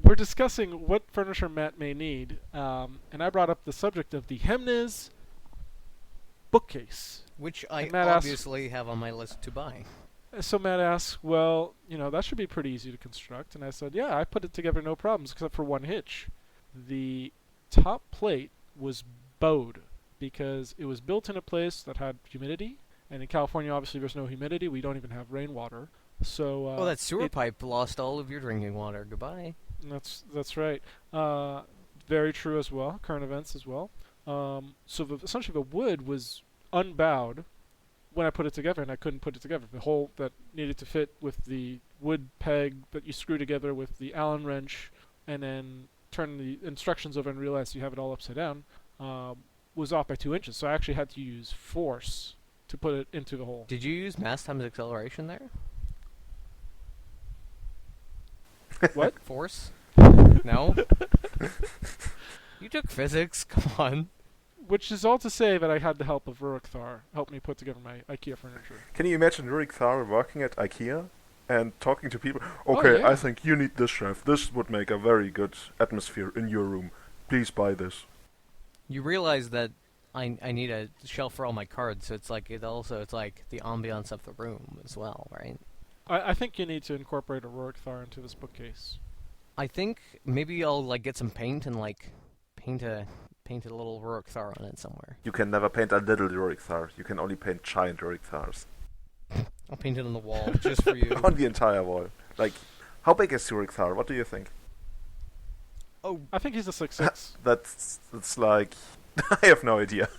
We're discussing what furniture Matt may need, and I brought up the subject of the Hemnes bookcase. Which I And Matt asked- obviously have on my list to buy. So Matt asked, well, that should be pretty easy to construct. And I said, yeah, I put it together no problems, except for one hitch. The top plate was bowed because it was built in a place that had humidity. And in California, obviously, there's no humidity. We don't even have rainwater. So that sewer pipe lost all of your drinking water. Goodbye. That's right. Very true as well. Current events as well. So essentially the wood was unbowed when I put it together, and I couldn't put it together. The hole that needed to fit with the wood peg that you screw together with the Allen wrench, and then turn the instructions over and realize you have it all upside down, was off by 2 inches. So I actually had to use force to put it into the hole. Did you use mass times acceleration there? What? Force? No? You took physics, come on. Which is all to say that I had the help of Rurikthar help me put together my IKEA furniture. Can you imagine Rurik Thar working at IKEA and talking to people? Oh, Okay, yeah. I think you need this shelf. This would make a very good atmosphere in your room. Please buy this. You realize that I need a shelf for all my cards, so it's like the ambiance of the room as well, right? I think you need to incorporate a Rurikthar into this bookcase. I think maybe I'll get some paint and paint a little Rurikthar on it somewhere. You can never paint a little Rurik Thar. You can only paint giant Rurik Thars. I'll paint it on the wall just for you. On the entire wall. Like, how big is Rurik Thar? What do you think? Oh, I think he's a 6'6". That's like... I have no idea.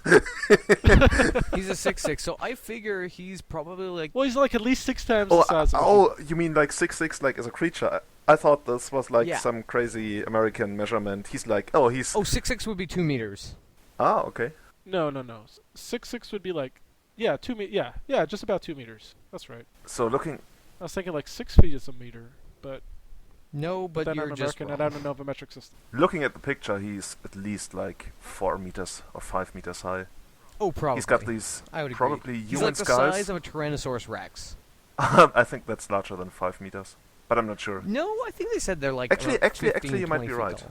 he's a 6'6", so I figure he's probably Well, he's like at least 6 times the size of a you mean like 6'6", like as a creature? I thought this was like Yeah. some crazy American measurement. He's like, Oh, 6'6" would be 2 meters. Ah, okay. No. 6'6" would be like, yeah, 2 yeah, just about 2 meters. That's right. So looking... I was thinking like 6 feet is a meter, but No, but then you're I'm just American wrong. and I don't know the metric system. Looking at the picture, he's at least like 4 meters or 5 meters high. Oh, probably. He's got these I would probably agree. He's human like the skulls. size of a Tyrannosaurus Rex. I think that's larger than 5 meters, but I'm not sure. No, I think they said they're like Actually, about actually, 15, you might 20 be feet right.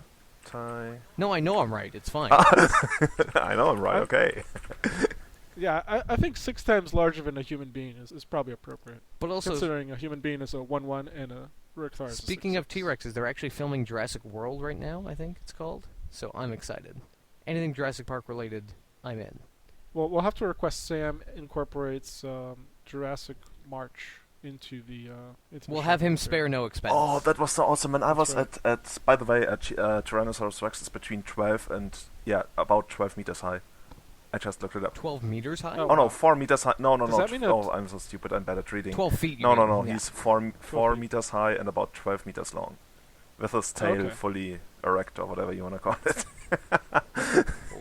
tall. No, I know I'm right. It's fine. I know I'm right. Okay. Yeah, I think 6 times larger than a human being is probably appropriate. But also, Considering a human being is a 1-1 and a Ricktharis is a speaking of 6'6". T-Rexes, they're actually filming Jurassic World right now, I think it's called. So I'm excited. Anything Jurassic Park related, I'm in. Well, we'll have to request Sam incorporates Jurassic March into the. We'll have him spare no expense. Oh, that was so awesome! And I was That's at by the way, Tyrannosaurus Rex is between 12 and about 12 meters high. I just looked it up. 12 meters high? Oh. Oh no, 4 meters high. No, Does that mean that- oh, I'm so stupid. I'm bad at reading. 12 feet. No, you no, mean. no. Yeah. He's 4 feet. meters high and about 12 meters long, with his tail Okay. fully erect or whatever you want to call it.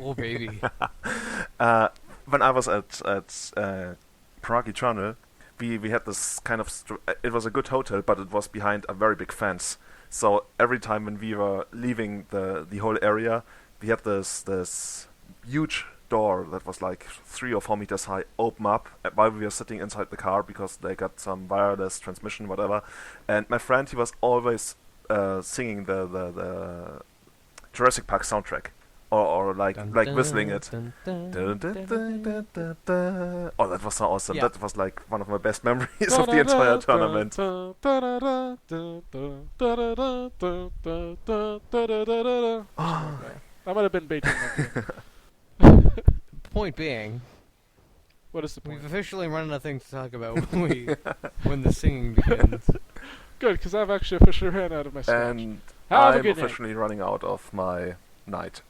Oh, baby. When I was at Prague Eternal, we had this kind of it was a good hotel, but it was behind a very big fence. So every time when we were leaving the whole area, we had this huge door that was like 3 or 4 meters high open up while we were sitting inside the car because they got some wireless transmission, whatever. And my friend, he was always singing the Jurassic Park soundtrack. Or like whistling it. Dun, dun, Dun, dun, dun, dun, dun, dun, dun. Oh, that was so awesome. Yeah. That was like one of my best memories of the entire tournament. That might have been Beethoven. Point being, What is the point? we've officially run out of things to talk about when the singing begins. Good, because I've actually officially ran out of my scotch. And Have a I'm good night. officially running out of my night.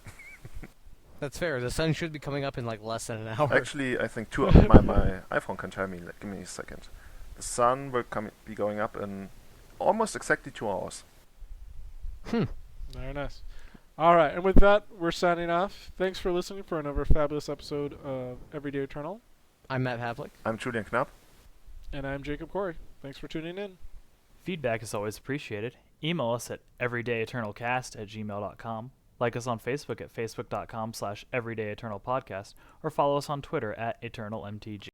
That's fair. The sun should be coming up in like less than an hour. Actually, I think my iPhone can tell me. Like, give me a second. The sun will be going up in almost exactly 2 hours. Very nice. Alright, and with that, we're signing off. Thanks for listening for another fabulous episode of Everyday Eternal. I'm Matt Pavlic. I'm Julian Knab. And I'm Jacob Kory. Thanks for tuning in. Feedback is always appreciated. Email us at everydayeternalcast@gmail.com. Like us on Facebook at facebook.com/everydayeternalpodcast or follow us on Twitter at eternalmtg.